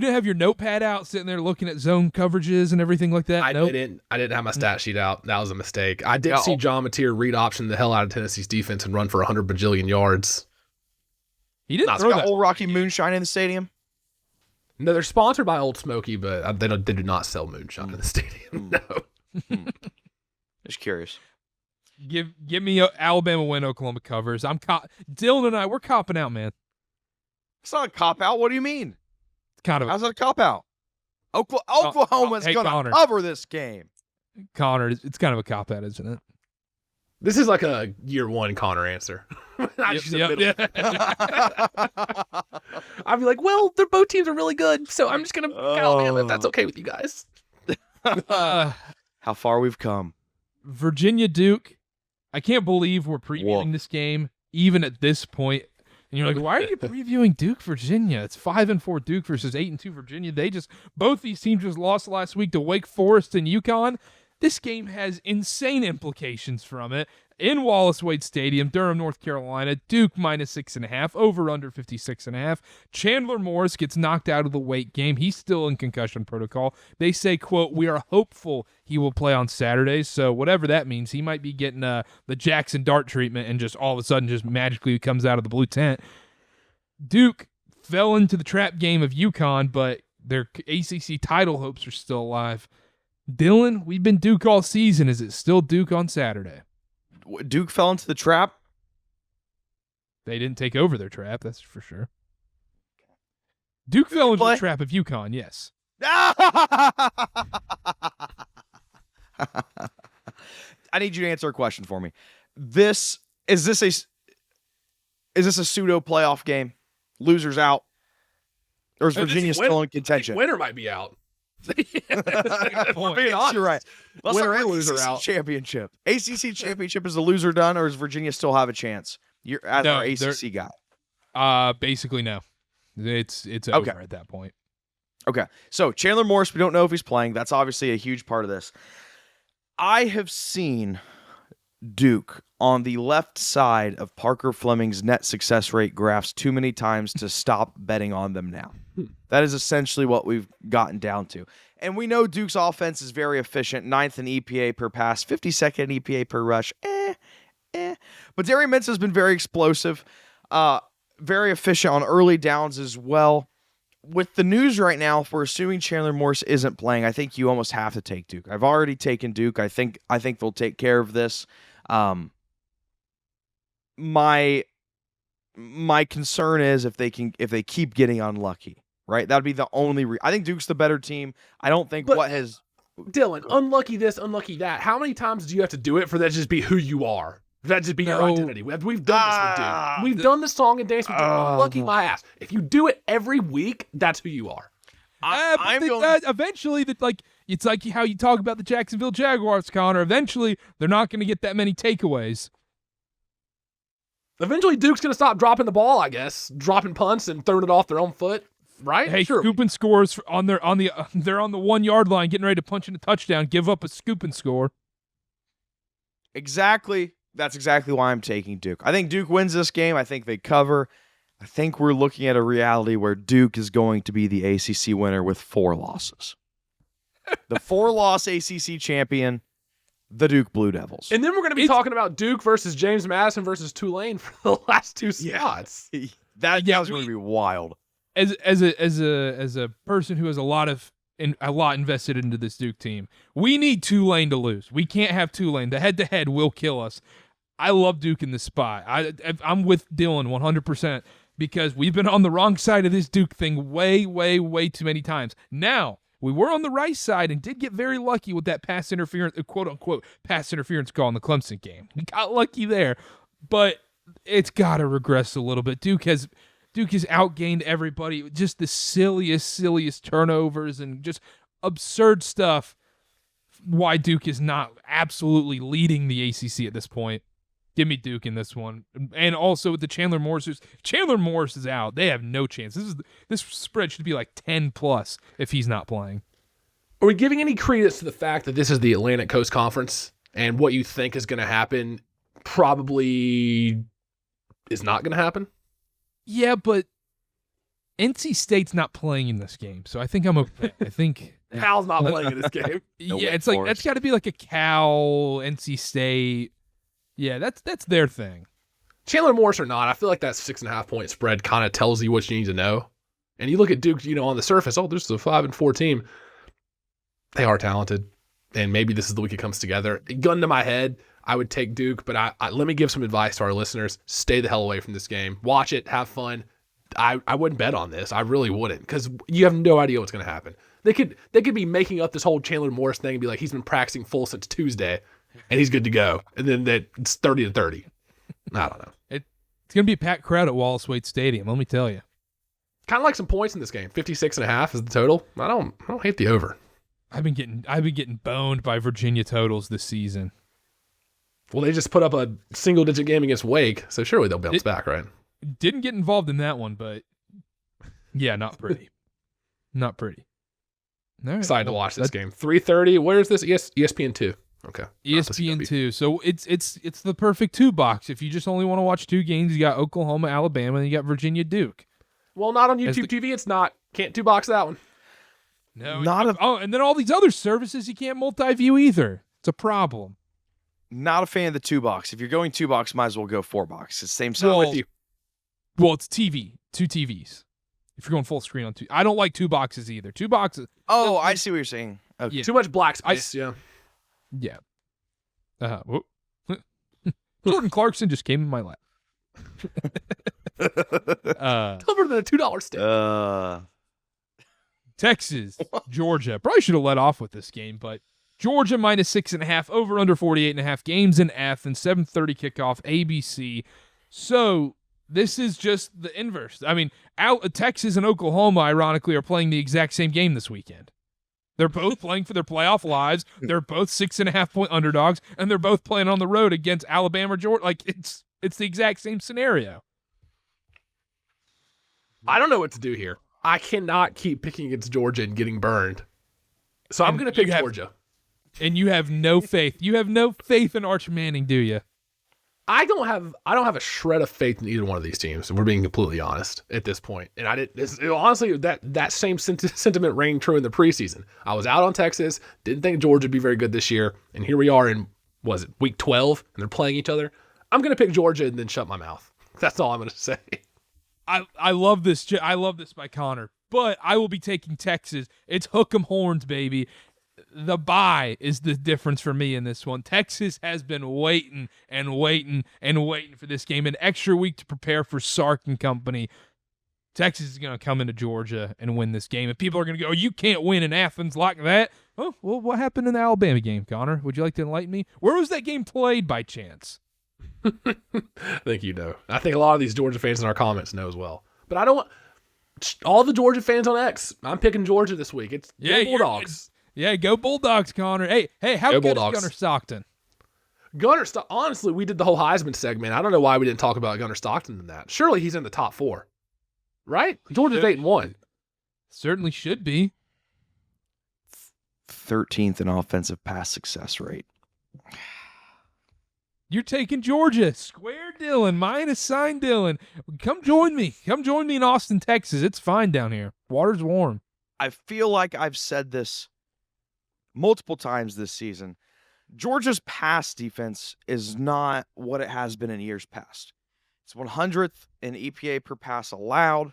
Speaker 1: didn't have your notepad out sitting there looking at zone coverages and everything like that?
Speaker 3: I didn't have my stat sheet out. That was a mistake. I did see John Mateer read option the hell out of Tennessee's defense and run for 100 bajillion yards.
Speaker 1: He didn't
Speaker 2: throw that Old Rocky moonshine in the stadium.
Speaker 3: No, they're sponsored by Old Smoky, but they do not sell moonshine in the stadium. No.
Speaker 2: Just curious.
Speaker 1: Give me Alabama win, Oklahoma covers. Dylan and I, we're copping out, man.
Speaker 2: It's not a cop out. What do you mean?
Speaker 1: Kind of.
Speaker 2: How's that a cop out? Oklahoma's going to cover this game.
Speaker 1: Connor, it's kind of a cop out, isn't it?
Speaker 3: This is like a year one Connor answer. I'd be like, well, both teams are really good, so I'm just going to pick Alabama if that's okay with you guys.
Speaker 2: How far we've come.
Speaker 1: Virginia Duke. I can't believe we're previewing this game, even at this point. And you're like, why are you previewing Duke, Virginia? It's 5-4 Duke versus 8-2 Virginia. Both these teams just lost last week to Wake Forest and UConn. This game has insane implications from it. In Wallace Wade Stadium, Durham, North Carolina, Duke -6.5, over under 56.5. Chandler Morris gets knocked out of the Wake game. He's still in concussion protocol. They say, quote, we are hopeful he will play on Saturdays. So whatever that means, he might be getting the Jackson Dart treatment and just all of a sudden just magically comes out of the blue tent. Duke fell into the trap game of UConn, but their ACC title hopes are still alive. Dylan, we've been Duke all season. Is it still Duke on Saturday?
Speaker 2: Duke fell into the trap?
Speaker 1: They didn't take over their trap, that's for sure. Duke fell into the trap of UConn, yes.
Speaker 2: I need you to answer a question for me. Is this a pseudo playoff game? Losers out? Or is Virginia still in contention?
Speaker 3: Winner might be out.
Speaker 2: Being honest, you're right. Let's
Speaker 3: winner and loser out.
Speaker 2: Championship. ACC championship, is the loser done, or does Virginia still have a chance? You're as our ACC guy.
Speaker 1: Basically no. It's over at that point.
Speaker 2: Okay. So Chandler Morris, we don't know if he's playing. That's obviously a huge part of this. I have seen Duke on the left side of Parker Fleming's net success rate graphs too many times to stop betting on them now. That is essentially what we've gotten down to. And we know Duke's offense is very efficient, 9th in EPA per pass, 52nd in EPA per rush. But Darian Mintz has been very explosive, very efficient on early downs as well. With the news right now, if we're assuming Chandler Morris isn't playing, I think you almost have to take Duke. I've already taken Duke. I think they'll take care of this. My concern is if they keep getting unlucky, right? That'd be the only I think Duke's the better team. I don't think
Speaker 3: Dylan, unlucky this, unlucky that. How many times do you have to do it for that to just be who you are? For that to just be your identity? We've done this with Duke. We've done the song and dance with Duke. Unlucky my ass. If you do it every week, that's who you are.
Speaker 1: Eventually, it's like how you talk about the Jacksonville Jaguars, Connor. Eventually, they're not going to get that many takeaways.
Speaker 3: Eventually, Duke's going to stop dropping the ball, I guess, dropping punts and throwing it off their own foot, right?
Speaker 1: Hey,
Speaker 3: sure.
Speaker 1: Scooping scores they're on the 1 yard line, getting ready to punch in a touchdown. Give up a scooping score.
Speaker 2: Exactly. That's exactly why I'm taking Duke. I think Duke wins this game. I think they cover. I think we're looking at a reality where Duke is going to be the ACC winner with 4 losses. The 4-loss ACC champion, the Duke Blue Devils.
Speaker 3: And then we're going to be talking about Duke versus James Madison versus Tulane for the last 2 spots.
Speaker 2: That was going to be wild.
Speaker 1: As a person who has a lot invested into this Duke team, we need Tulane to lose. We can't have Tulane. The head-to-head will kill us. I love Duke in this spot. I'm with Dylan 100% because we've been on the wrong side of this Duke thing way, way, way too many times. Now, we were on the right side and did get very lucky with that pass interference, quote-unquote, pass interference call in the Clemson game. We got lucky there, but it's got to regress a little bit. Duke has outgained everybody. Just the silliest turnovers and just absurd stuff. Why Duke is not absolutely leading the ACC at this point. Give me Duke in this one. And also with the Chandler Morris is out. They have no chance. This spread should be like 10+ if he's not playing.
Speaker 3: Are we giving any credence to the fact that this is the Atlantic Coast Conference and what you think is going to happen probably is not going to happen?
Speaker 1: Yeah, but NC State's not playing in this game, so I think I'm okay. I think
Speaker 3: Cal's not playing in this game.
Speaker 1: Yeah, it's like that's got to be like a Cal, NC State. Yeah, that's their thing.
Speaker 3: Chandler Morris or not, I feel like that 6.5 point spread kind of tells you what you need to know. And you look at Duke, on the surface, this is a 5-4 team. They are talented, and maybe this is the week it comes together. Gun to my head, I would take Duke, but I let me give some advice to our listeners. Stay the hell away from this game. Watch it, have fun. I wouldn't bet on this. I really wouldn't, because you have no idea what's going to happen. They could be making up this whole Chandler Morris thing and be like, he's been practicing full since Tuesday, and he's good to go. And then it's 30-30. I don't know.
Speaker 1: It's going to be a packed crowd at Wallace Wade Stadium, let me tell you.
Speaker 3: Kind of like some points in this game. 56.5 is the total. I don't hate the over.
Speaker 1: I've been getting boned by Virginia totals this season.
Speaker 3: Well, they just put up a single-digit game against Wake, so surely they'll bounce back, right?
Speaker 1: Didn't get involved in that one, but yeah, not pretty. Not pretty. All right,
Speaker 3: excited to watch this game. 3:30. Where is this? ESPN 2. Okay.
Speaker 1: ESPN 2. So it's the perfect 2 box. If you just only want to watch 2 games, you got Oklahoma, Alabama, and you got Virginia, Duke.
Speaker 3: Well, not on YouTube TV. It's not. Can't 2 box that one.
Speaker 1: No. And then all these other services you can't multi-view either. It's a problem.
Speaker 2: Not a fan of the 2 box. If you're going 2 box, might as well go 4 box. It's the same size.
Speaker 3: With you.
Speaker 1: Well, it's TV. 2 TVs. If you're going full screen on 2. I don't like 2 boxes either. 2 boxes.
Speaker 2: Oh, I see what you're saying. Okay.
Speaker 1: Yeah.
Speaker 3: Too much black space. Yeah.
Speaker 1: Jordan Clarkson just came in my lap.
Speaker 3: Tougher than a $2 stick.
Speaker 1: Texas, Georgia. Probably should have let off with this game, but Georgia -6.5, over under 48.5, games in Athens, 7:30 kickoff, ABC. So this is just the inverse. I mean, Texas and Oklahoma, ironically, are playing the exact same game this weekend. They're both playing for their playoff lives. They're both 6.5 point underdogs, and they're both playing on the road against Alabama or Georgia. Like it's the exact same scenario.
Speaker 3: I don't know what to do here. I cannot keep picking against Georgia and getting burned. So I'm going to pick Georgia.
Speaker 1: And you have no faith. You have no faith in Arch Manning, do you?
Speaker 3: I don't have a shred of faith in either one of these teams. If we're being completely honest at this point. And honestly, that same sentiment rang true in the preseason. I was out on Texas, didn't think Georgia would be very good this year, and here we are in week 12, and they're playing each other. I'm going to pick Georgia and then shut my mouth. That's all I'm going to say.
Speaker 1: I love this. I love this by Connor, but I will be taking Texas. It's hook 'em horns, baby. The bye is the difference for me in this one. Texas has been waiting for this game. An extra week to prepare for Sark and company. Texas is going to come into Georgia and win this game. And people are going to go, you can't win in Athens like that. Oh, well, what happened in the Alabama game, Connor? Would you like to enlighten me? Where was that game played by chance?
Speaker 3: I think you know. I think a lot of these Georgia fans in our comments know as well. But I don't want all the Georgia fans on X. I'm picking Georgia this week. It's Bulldogs.
Speaker 1: Yeah, go Bulldogs, Connor. Hey, how good
Speaker 3: Bulldogs.
Speaker 1: is Gunnar Stockton?
Speaker 3: Honestly, we did the whole Heisman segment. I don't know why we didn't talk about Gunnar Stockton in that. Surely he's in the top 4, right? Georgia's 8-1.
Speaker 1: Certainly should be.
Speaker 2: 13th in offensive pass success rate.
Speaker 1: You're taking Georgia. Square Dylan, minus sign Dylan. Come join me. Come join me in Austin, Texas. It's fine down here. Water's warm.
Speaker 2: I feel like I've said this multiple times this season. Georgia's pass defense is not what it has been in years past. It's 100th in EPA per pass allowed.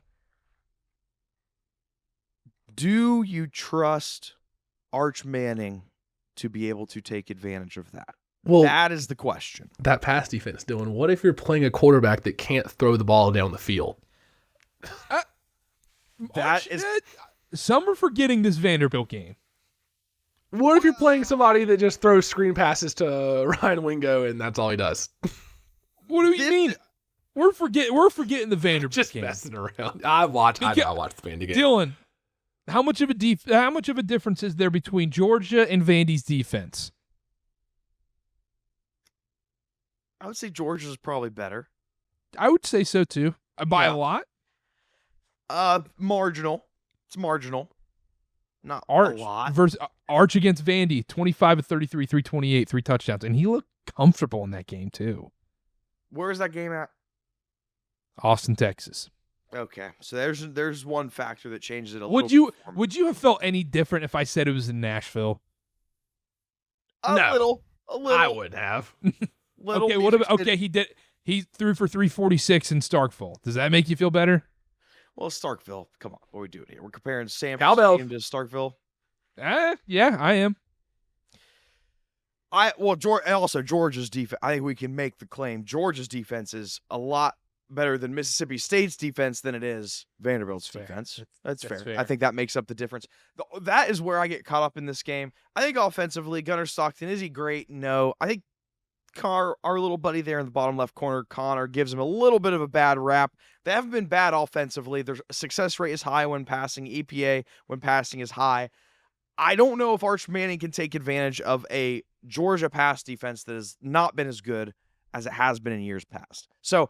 Speaker 2: Do you trust Arch Manning to be able to take advantage of that?
Speaker 3: Well,
Speaker 2: that is the question.
Speaker 3: That pass defense, Dylan. What if you're playing a quarterback that can't throw the ball down the field?
Speaker 1: Some are forgetting this Vanderbilt game.
Speaker 3: What if you're playing somebody that just throws screen passes to Ryan Wingo and that's all he does?
Speaker 1: What do you mean? We're forgetting the Vanderbilt
Speaker 3: just
Speaker 1: game.
Speaker 3: messing around. I watched the Vandy game.
Speaker 1: Dylan, how much of a difference is there between Georgia and Vandy's defense?
Speaker 2: I would say Georgia's probably better.
Speaker 1: I would say so too. By a lot?
Speaker 2: Marginal. It's marginal. Not
Speaker 1: Arch
Speaker 2: a lot.
Speaker 1: Versus Arch against Vandy, 25 of 33, 328, 3 touchdowns. And he looked comfortable in that game too.
Speaker 2: Where is that game at?
Speaker 1: Austin, Texas.
Speaker 2: Okay. So there's one factor that changes it a
Speaker 1: Would
Speaker 2: little.
Speaker 1: Would you have felt any different if I said it was in Nashville?
Speaker 2: A little.
Speaker 3: I would have.
Speaker 1: Okay, what about he threw for 346 in Starkville. Does that make you feel better?
Speaker 2: Well, Starkville. Come on, what are we doing here? We're comparing Sam
Speaker 3: Cowbell
Speaker 2: to Starkville.
Speaker 1: Yeah, I am.
Speaker 2: Georgia's defense. I think we can make the claim Georgia's defense is a lot better than Mississippi State's defense than it is Vanderbilt's defense. That's fair. I think that makes up the difference. That is where I get caught up in this game. I think offensively, Gunnar Stockton, is he great? No. I think our little buddy there in the bottom left corner, Connor, gives him a little bit of a bad rap. They haven't been bad offensively. Their success rate is high when passing. EPA when passing is high. I don't know if Arch Manning can take advantage of a Georgia pass defense that has not been as good as it has been in years past. So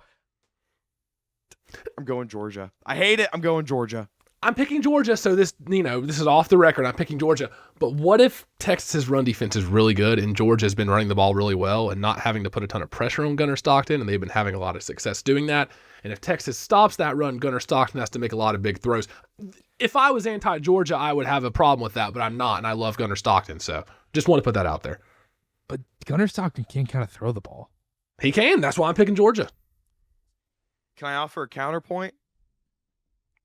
Speaker 2: I'm going Georgia. I hate it. I'm going Georgia.
Speaker 3: I'm picking Georgia, so this is off the record. I'm picking Georgia. But what if Texas's run defense is really good and Georgia's been running the ball really well and not having to put a ton of pressure on Gunnar Stockton, and they've been having a lot of success doing that? And if Texas stops that run, Gunnar Stockton has to make a lot of big throws. If I was anti-Georgia, I would have a problem with that, but I'm not, and I love Gunnar Stockton, so just want to put that out there.
Speaker 1: But Gunnar Stockton can kind of throw the ball.
Speaker 3: He can. That's why I'm picking Georgia.
Speaker 2: Can I offer a counterpoint?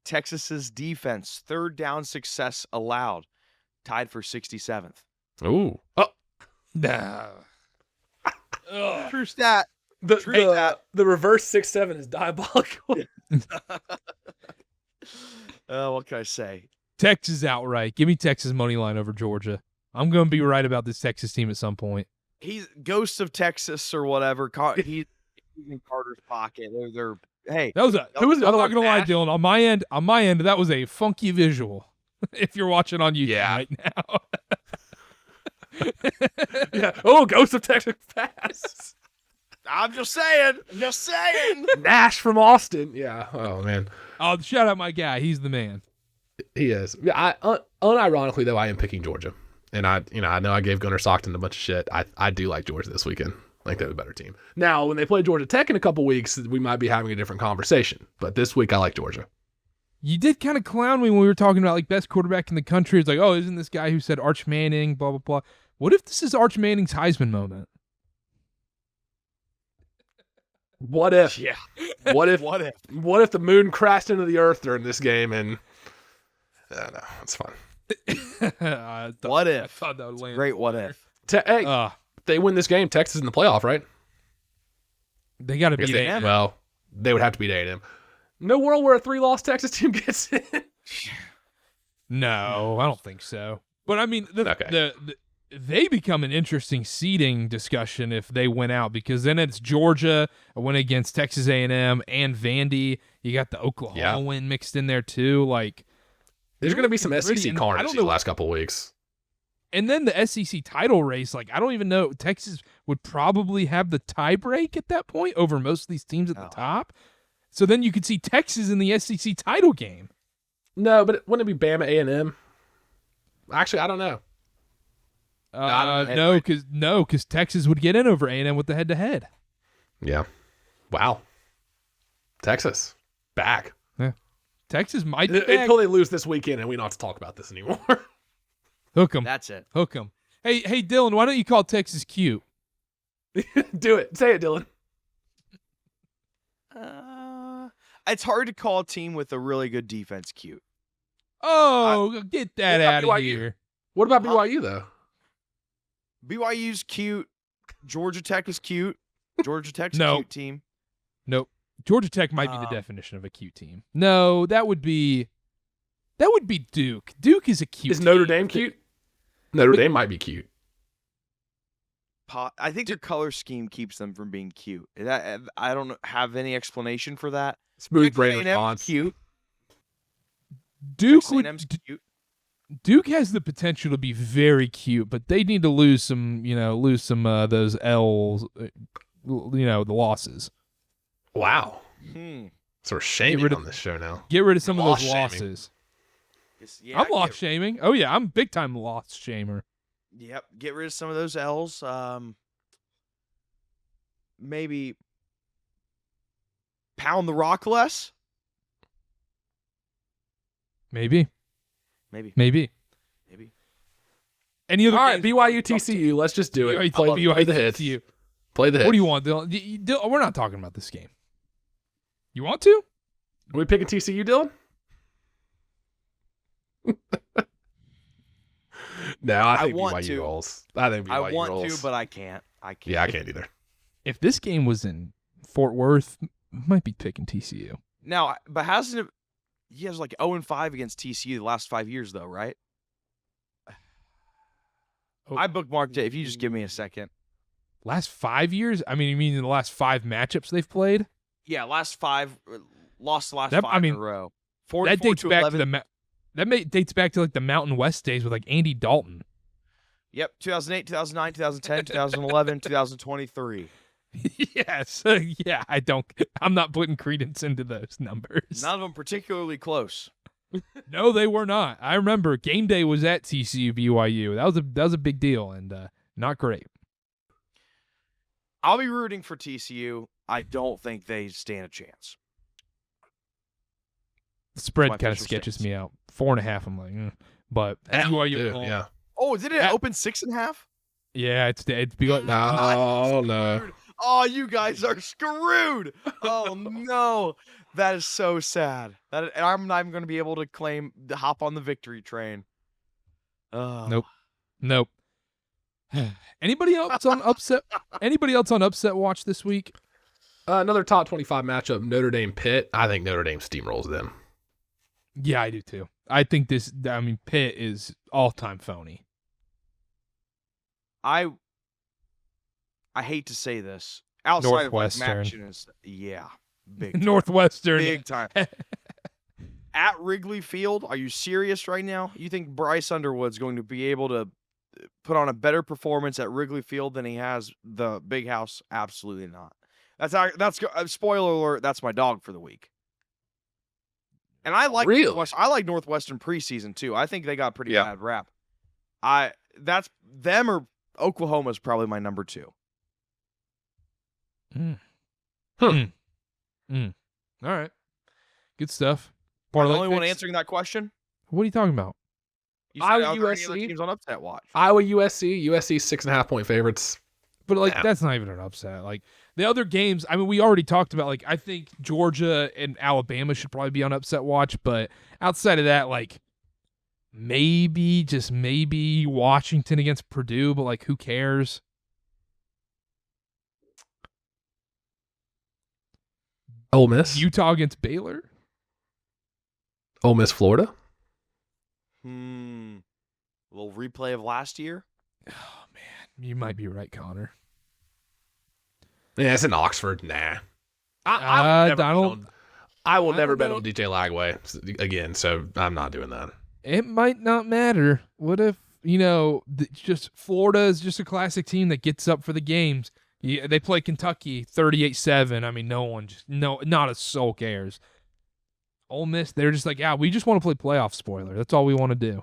Speaker 2: Texas's defense, third down success allowed, tied for 67th.
Speaker 3: Ooh. Oh.
Speaker 1: Nah.
Speaker 2: True stat.
Speaker 3: The reverse 6-7 is diabolical.
Speaker 2: What can I say?
Speaker 1: Texas outright. Give me Texas money line over Georgia. I'm going to be right about this Texas team at some point.
Speaker 2: He's Ghost of Texas or whatever. He's in Carter's pocket. Hey,
Speaker 1: that was I'm not gonna lie, Dylan. On my end, that was a funky visual. If you're watching on YouTube right now.
Speaker 3: Yeah. Oh, Ghost of Texas Pass.
Speaker 2: I'm just saying.
Speaker 3: Nash from Austin. Yeah. Oh man.
Speaker 1: Oh, shout out my guy. He's the man.
Speaker 3: He is. Yeah. Unironically though, I am picking Georgia, and I know I gave Gunnar Stockton a bunch of shit. I do like Georgia this weekend. I think they have a better team. Now, when they play Georgia Tech in a couple weeks, we might be having a different conversation. But this week, I like Georgia.
Speaker 1: You did kind of clown me when we were talking about like best quarterback in the country. It's like, oh, isn't this guy who said Arch Manning, blah, blah, blah. What if this is Arch Manning's Heisman moment?
Speaker 3: What if?
Speaker 2: Yeah.
Speaker 3: What if the moon crashed into the earth during this game and no, it's fun.
Speaker 2: What if?
Speaker 1: I thought that would land.
Speaker 2: Great what if.
Speaker 3: Hey, they win this game, Texas in the playoff, right?
Speaker 1: They got to beat A&M.
Speaker 3: Well, they would have to beat A&M. No world where a 3-loss Texas team gets in.
Speaker 1: No, I don't think so. But I mean, they become an interesting seeding discussion if they win out, because then it's Georgia, a win against Texas A&M and Vandy. You got the Oklahoma win mixed in there too. Like,
Speaker 3: there's going to be some SEC carnage the last couple of weeks.
Speaker 1: And then the SEC title race, like, I don't even know. Texas would probably have the tie break at that point over most of these teams at the top. So then you could see Texas in the SEC title game.
Speaker 3: No, but wouldn't it be Bama A&M? Actually, I don't know.
Speaker 1: No, because Texas would get in over A&M with the head-to-head.
Speaker 3: Yeah. Wow. Texas back.
Speaker 1: Yeah. Texas might be back.
Speaker 3: Until they lose this weekend, and we don't have to talk about this anymore.
Speaker 1: Hook 'em.
Speaker 2: That's it.
Speaker 1: Hook 'em. Hey, Dylan, why don't you call Texas cute?
Speaker 3: Do it. Say it, Dylan.
Speaker 2: It's hard to call a team with a really good defense cute.
Speaker 1: Oh, get that out of
Speaker 3: BYU?
Speaker 1: here.
Speaker 3: What about BYU, though?
Speaker 2: BYU's cute. Georgia Tech is cute. Georgia Tech's
Speaker 1: No.
Speaker 2: a cute team.
Speaker 1: Nope. Georgia Tech might be the definition of a cute team. No, that would be Duke. Duke is a cute
Speaker 3: Is
Speaker 1: team.
Speaker 3: Notre Dame cute? Notre Dame might be cute.
Speaker 2: I think their color scheme keeps them from being cute. I don't have any explanation for that.
Speaker 3: Smooth brain
Speaker 2: A&M's
Speaker 3: response.
Speaker 2: cute.
Speaker 1: Duke
Speaker 2: Texas A&M's cute.
Speaker 1: Duke has the potential to be very cute, but they need to lose some those L's, the losses.
Speaker 3: Wow. So we're shaming
Speaker 1: rid of-
Speaker 3: on this show now.
Speaker 1: Get rid of some of
Speaker 3: Loss
Speaker 1: those
Speaker 3: shaming.
Speaker 1: losses.
Speaker 2: Yeah,
Speaker 1: I'm loss shaming. Oh yeah, I'm big time loss shamer.
Speaker 2: Yep, get rid of some of those L's. Maybe pound the rock less.
Speaker 1: Maybe.
Speaker 2: Maybe.
Speaker 1: Any other?
Speaker 3: All right,
Speaker 1: games?
Speaker 3: BYU TCU. Let's just do it. Play the hits.
Speaker 1: TCU.
Speaker 3: Play the hits.
Speaker 1: What do you want, Dylan? We're not talking about this game. You want to?
Speaker 3: Are we picking TCU, Dylan? No, I think
Speaker 2: want
Speaker 3: BYU
Speaker 2: to.
Speaker 3: rolls. I think BYU
Speaker 2: I want
Speaker 3: rolls.
Speaker 2: to, but I can't.
Speaker 3: Yeah, I can't either.
Speaker 1: If this game was in Fort Worth, might be picking TCU.
Speaker 2: Now, but hasn't it? He has like 0-5 against TCU the last 5 years, though, right?
Speaker 1: Oh.
Speaker 2: I bookmarked it. If you just give me a second.
Speaker 1: Last 5 years? I mean, you mean in the last 5 matchups they've played?
Speaker 2: Yeah, last 5, lost the last
Speaker 1: That-
Speaker 2: 5
Speaker 1: I mean,
Speaker 2: in a row.
Speaker 1: That dates back
Speaker 2: 11.
Speaker 1: to dates back to like the Mountain West days with like Andy Dalton.
Speaker 2: Yep, 2008, 2009, 2010, 2011, 2023.
Speaker 1: Yes. Yeah, I'm not putting credence into those numbers.
Speaker 2: None of them particularly close.
Speaker 1: No, they were not. I remember game day was at TCU BYU. That was a big deal and not great.
Speaker 2: I'll be rooting for TCU. I don't think they stand a chance.
Speaker 1: The spread
Speaker 2: my
Speaker 1: kind of
Speaker 2: official
Speaker 1: sketches
Speaker 2: stance.
Speaker 1: me out. 4.5. I'm like, but BYU.
Speaker 3: Yeah.
Speaker 2: Oh, did it open 6.5?
Speaker 1: Yeah, it's BYU.
Speaker 3: No.
Speaker 2: Oh, you guys are screwed. Oh, no. That is so sad. And I'm not even going to be able to hop on the victory train.
Speaker 1: Nope. Nope. Anybody else on upset? Anybody else on upset watch this week?
Speaker 3: Another top 25 matchup, Notre Dame Pitt. I think Notre Dame steamrolls them.
Speaker 1: Yeah, I do too. I think Pitt is all-time phony.
Speaker 2: I hate to say this. Outside of like
Speaker 1: Northwestern.
Speaker 2: big time.
Speaker 1: Northwestern.
Speaker 2: Big time. At Wrigley Field, are you serious right now? You think Bryce Underwood's going to be able to put on a better performance at Wrigley Field than he has the Big House? Absolutely not. That's spoiler alert. That's my dog for the week. And I like Northwestern preseason too. I think they got pretty bad rap. That's them or Oklahoma's probably my number 2.
Speaker 1: All right. Good stuff.
Speaker 2: The only one answering that question?
Speaker 1: What are you talking about?
Speaker 2: You said,
Speaker 3: Iowa,
Speaker 2: are there any other
Speaker 3: USC?
Speaker 2: teams on upset watch?
Speaker 3: Iowa, USC. USC 6.5 point favorites.
Speaker 1: But that's not even an upset. Like the other games, I mean, we already talked about. Like I think Georgia and Alabama should probably be on upset watch. But outside of that, like maybe just maybe Washington against Purdue. But like, who cares?
Speaker 3: Ole Miss.
Speaker 1: Utah against Baylor.
Speaker 3: Ole Miss, Florida.
Speaker 2: A little replay of last year.
Speaker 1: Oh man, you might be right, Connor.
Speaker 3: Yeah, it's in Oxford. Nah.
Speaker 1: I
Speaker 3: will never bet
Speaker 1: know.
Speaker 3: on DJ Lagway again, so I'm not doing that.
Speaker 1: It might not matter. What if just Florida is just a classic team that gets up for the games. Yeah, they play Kentucky 38-7. I mean, not a soul cares. Ole Miss, they're just like, we just want to play playoff spoiler. That's all we want to do.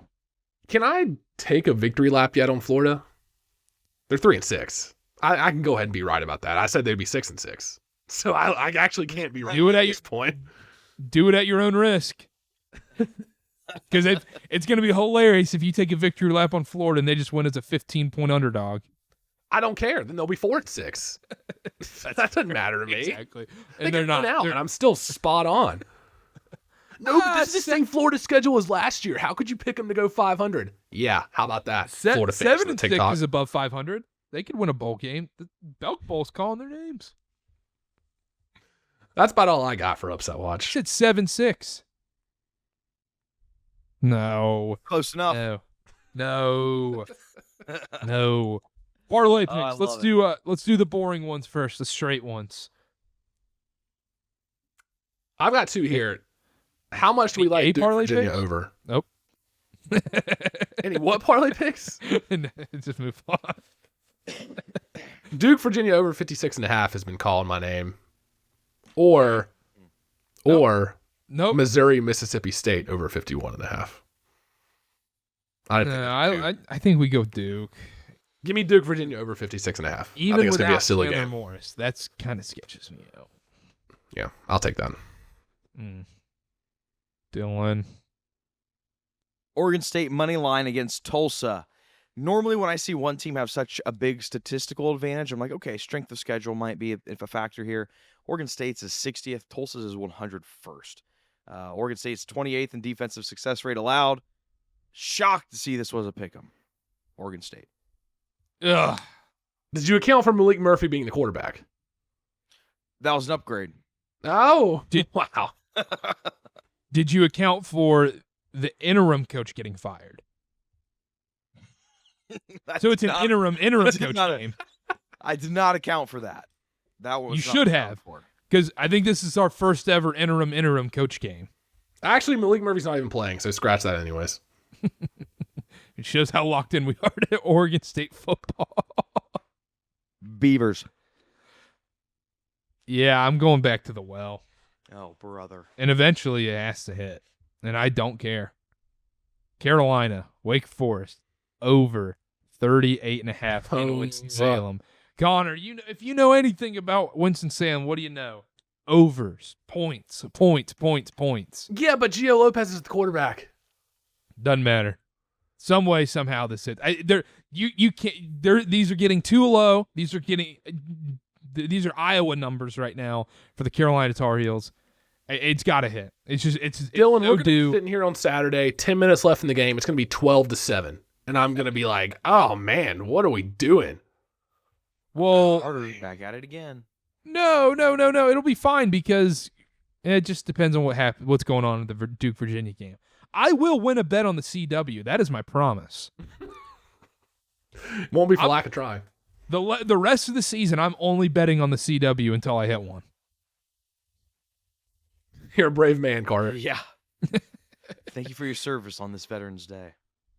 Speaker 3: Can I take a victory lap yet on Florida? They're 3-6. I can go ahead and be right about that. I said they'd be 6-6. So I actually can't be right at this point.
Speaker 1: Do it at your own risk. Because it's going to be hilarious if you take a victory lap on Florida and they just win as a 15-point underdog.
Speaker 3: I don't care. Then they'll be 4-6. That doesn't matter to me.
Speaker 1: Exactly.
Speaker 3: And
Speaker 1: And they're not.
Speaker 3: out, and I'm still spot on. No, but this is the same Florida schedule as last year. How could you pick them to go 500? Yeah, how about that? Florida fans on
Speaker 1: 7-6 is above 500. They could win a bowl game. The Belk Bowl's calling their names.
Speaker 3: That's about all I got for Upset Watch.
Speaker 1: Said 7-6. No.
Speaker 2: Close enough.
Speaker 1: No. No. Parlay picks.
Speaker 2: I
Speaker 1: let's
Speaker 2: love
Speaker 1: let's do the boring ones first, the straight ones.
Speaker 3: I've got two here. How much do we like Duke
Speaker 1: parlay
Speaker 3: Virginia
Speaker 1: picks?
Speaker 3: over?
Speaker 1: Nope.
Speaker 3: Any what parlay picks?
Speaker 1: Just move on.
Speaker 3: Duke Virginia over 56.5 has been calling my name. Or
Speaker 1: Nope.
Speaker 3: Missouri Mississippi State over 51.5.
Speaker 1: I think we go Duke.
Speaker 3: Give me Duke Virginia over 56.5.
Speaker 1: Even
Speaker 3: I think it's gonna be a silly
Speaker 1: Chandler
Speaker 3: game.
Speaker 1: Morris, that's kind of sketches me out.
Speaker 3: Yeah, I'll take that.
Speaker 1: Dylan.
Speaker 2: Oregon State money line against Tulsa. Normally, when I see one team have such a big statistical advantage, I'm like, okay, strength of schedule might be if a factor here. Oregon State's is 60th. Tulsa's is 101st. Oregon State's 28th in defensive success rate allowed. Shocked to see this was a pick'em. Oregon State.
Speaker 1: Ugh.
Speaker 3: Did you account for Malik Murphy being the quarterback?
Speaker 2: That was an upgrade.
Speaker 3: Oh, wow.
Speaker 1: Did you account for the interim coach getting fired? So it's an interim coach game.
Speaker 2: I did not account for that. That was
Speaker 1: You should have, because I think this is our first ever interim coach game.
Speaker 3: Actually, Malik Murphy's not even playing, so scratch that anyways.
Speaker 1: It shows how locked in we are to Oregon State football.
Speaker 2: Beavers.
Speaker 1: Yeah, I'm going back to the well.
Speaker 2: Oh, brother.
Speaker 1: And eventually it has to hit. And I don't care. Carolina, Wake Forest, over 38.5 in Winston-Salem. Connor, if you know anything about Winston-Salem, what do you know? Overs, points.
Speaker 3: Yeah, but Gio Lopez is the quarterback.
Speaker 1: Doesn't matter. Some way, somehow, this hit. You can't. These are getting too low. These are Iowa numbers right now for the Carolina Tar Heels. It's got to hit. It's
Speaker 3: Dylan,
Speaker 1: no
Speaker 3: we're sitting here on Saturday, 10 minutes left in the game. It's going to be 12-7, and I'm going to be like, oh man, what are we doing?
Speaker 1: Well,
Speaker 2: Karter back at it again.
Speaker 1: No. It'll be fine because it just depends on what's going on in the Duke Virginia game. I will win a bet on the CW. That is my promise.
Speaker 3: Won't be for lack of trying.
Speaker 1: The rest of the season, I'm only betting on the CW until I hit one.
Speaker 3: You're a brave man, Karter.
Speaker 2: Yeah. Thank you for your service on this Veterans Day.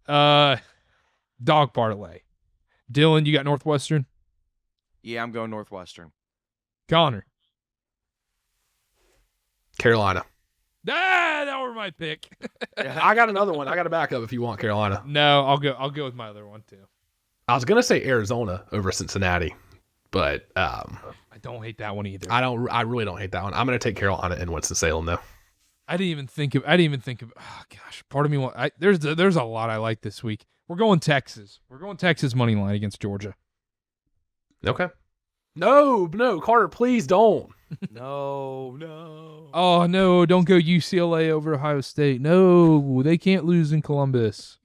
Speaker 1: Dog parlay. Dylan, you got Northwestern?
Speaker 2: Yeah, I'm going Northwestern.
Speaker 1: Connor.
Speaker 3: Carolina.
Speaker 1: That were my pick.
Speaker 3: I got another one. I got a backup if you want Carolina.
Speaker 1: No, I'll go with my other one too.
Speaker 3: I was gonna say Arizona over Cincinnati, but
Speaker 1: I don't hate that one either.
Speaker 3: I really don't hate that one. I'm gonna take Carolina and Winston-Salem though.
Speaker 1: I didn't even think of. Oh gosh, part of me. There's a lot I like this week. We're going Texas. We're going Texas money line against Georgia.
Speaker 3: Okay. No, Karter, please don't.
Speaker 2: No.
Speaker 1: Oh no! Don't go UCLA over Ohio State. No, they can't lose in Columbus.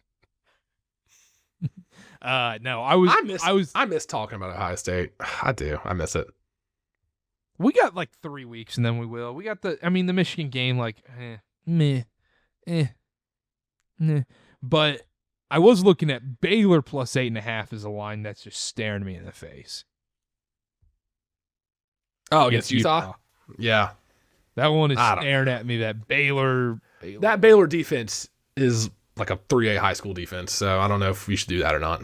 Speaker 1: No, I
Speaker 3: miss talking about Ohio State. I do. I miss it.
Speaker 1: We got like 3 weeks and then we will. We got the Michigan game, like, meh. But I was looking at Baylor plus 8.5 as a line that's just staring me in the face.
Speaker 3: Oh, against Utah? Yeah.
Speaker 1: That one is staring at me, that Baylor.
Speaker 3: That Baylor defense is like a 3A high school defense, so I don't know if we should do that or not.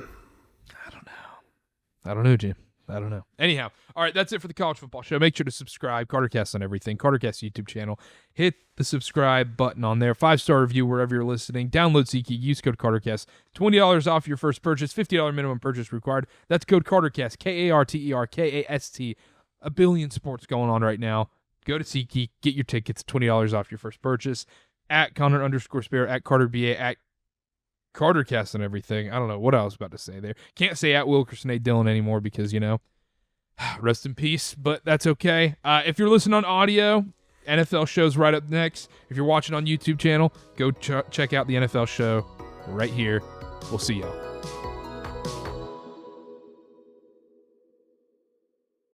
Speaker 1: I don't know, Jim. I don't know. Anyhow, all right, that's it for the College Football Show. Make sure to subscribe. KarterKast on everything. KarterKast YouTube channel. Hit the subscribe button on there. 5-star review wherever you're listening. Download SeatGeek. Use code KarterKast. $20 off your first purchase. $50 minimum purchase required. That's code KarterKast. KarterKast. A billion sports going on right now. Go to SeatGeek. Get your tickets. $20 off your first purchase. At Connor_Sparrow. At CarterBA. At KarterKast and everything. I don't know what I was about to say there. Can't say at Wilkerson A. Dillon anymore because, rest in peace, but that's okay. If you're listening on audio, NFL show's right up next. If you're watching on YouTube channel, go check out the NFL show right here. We'll see y'all.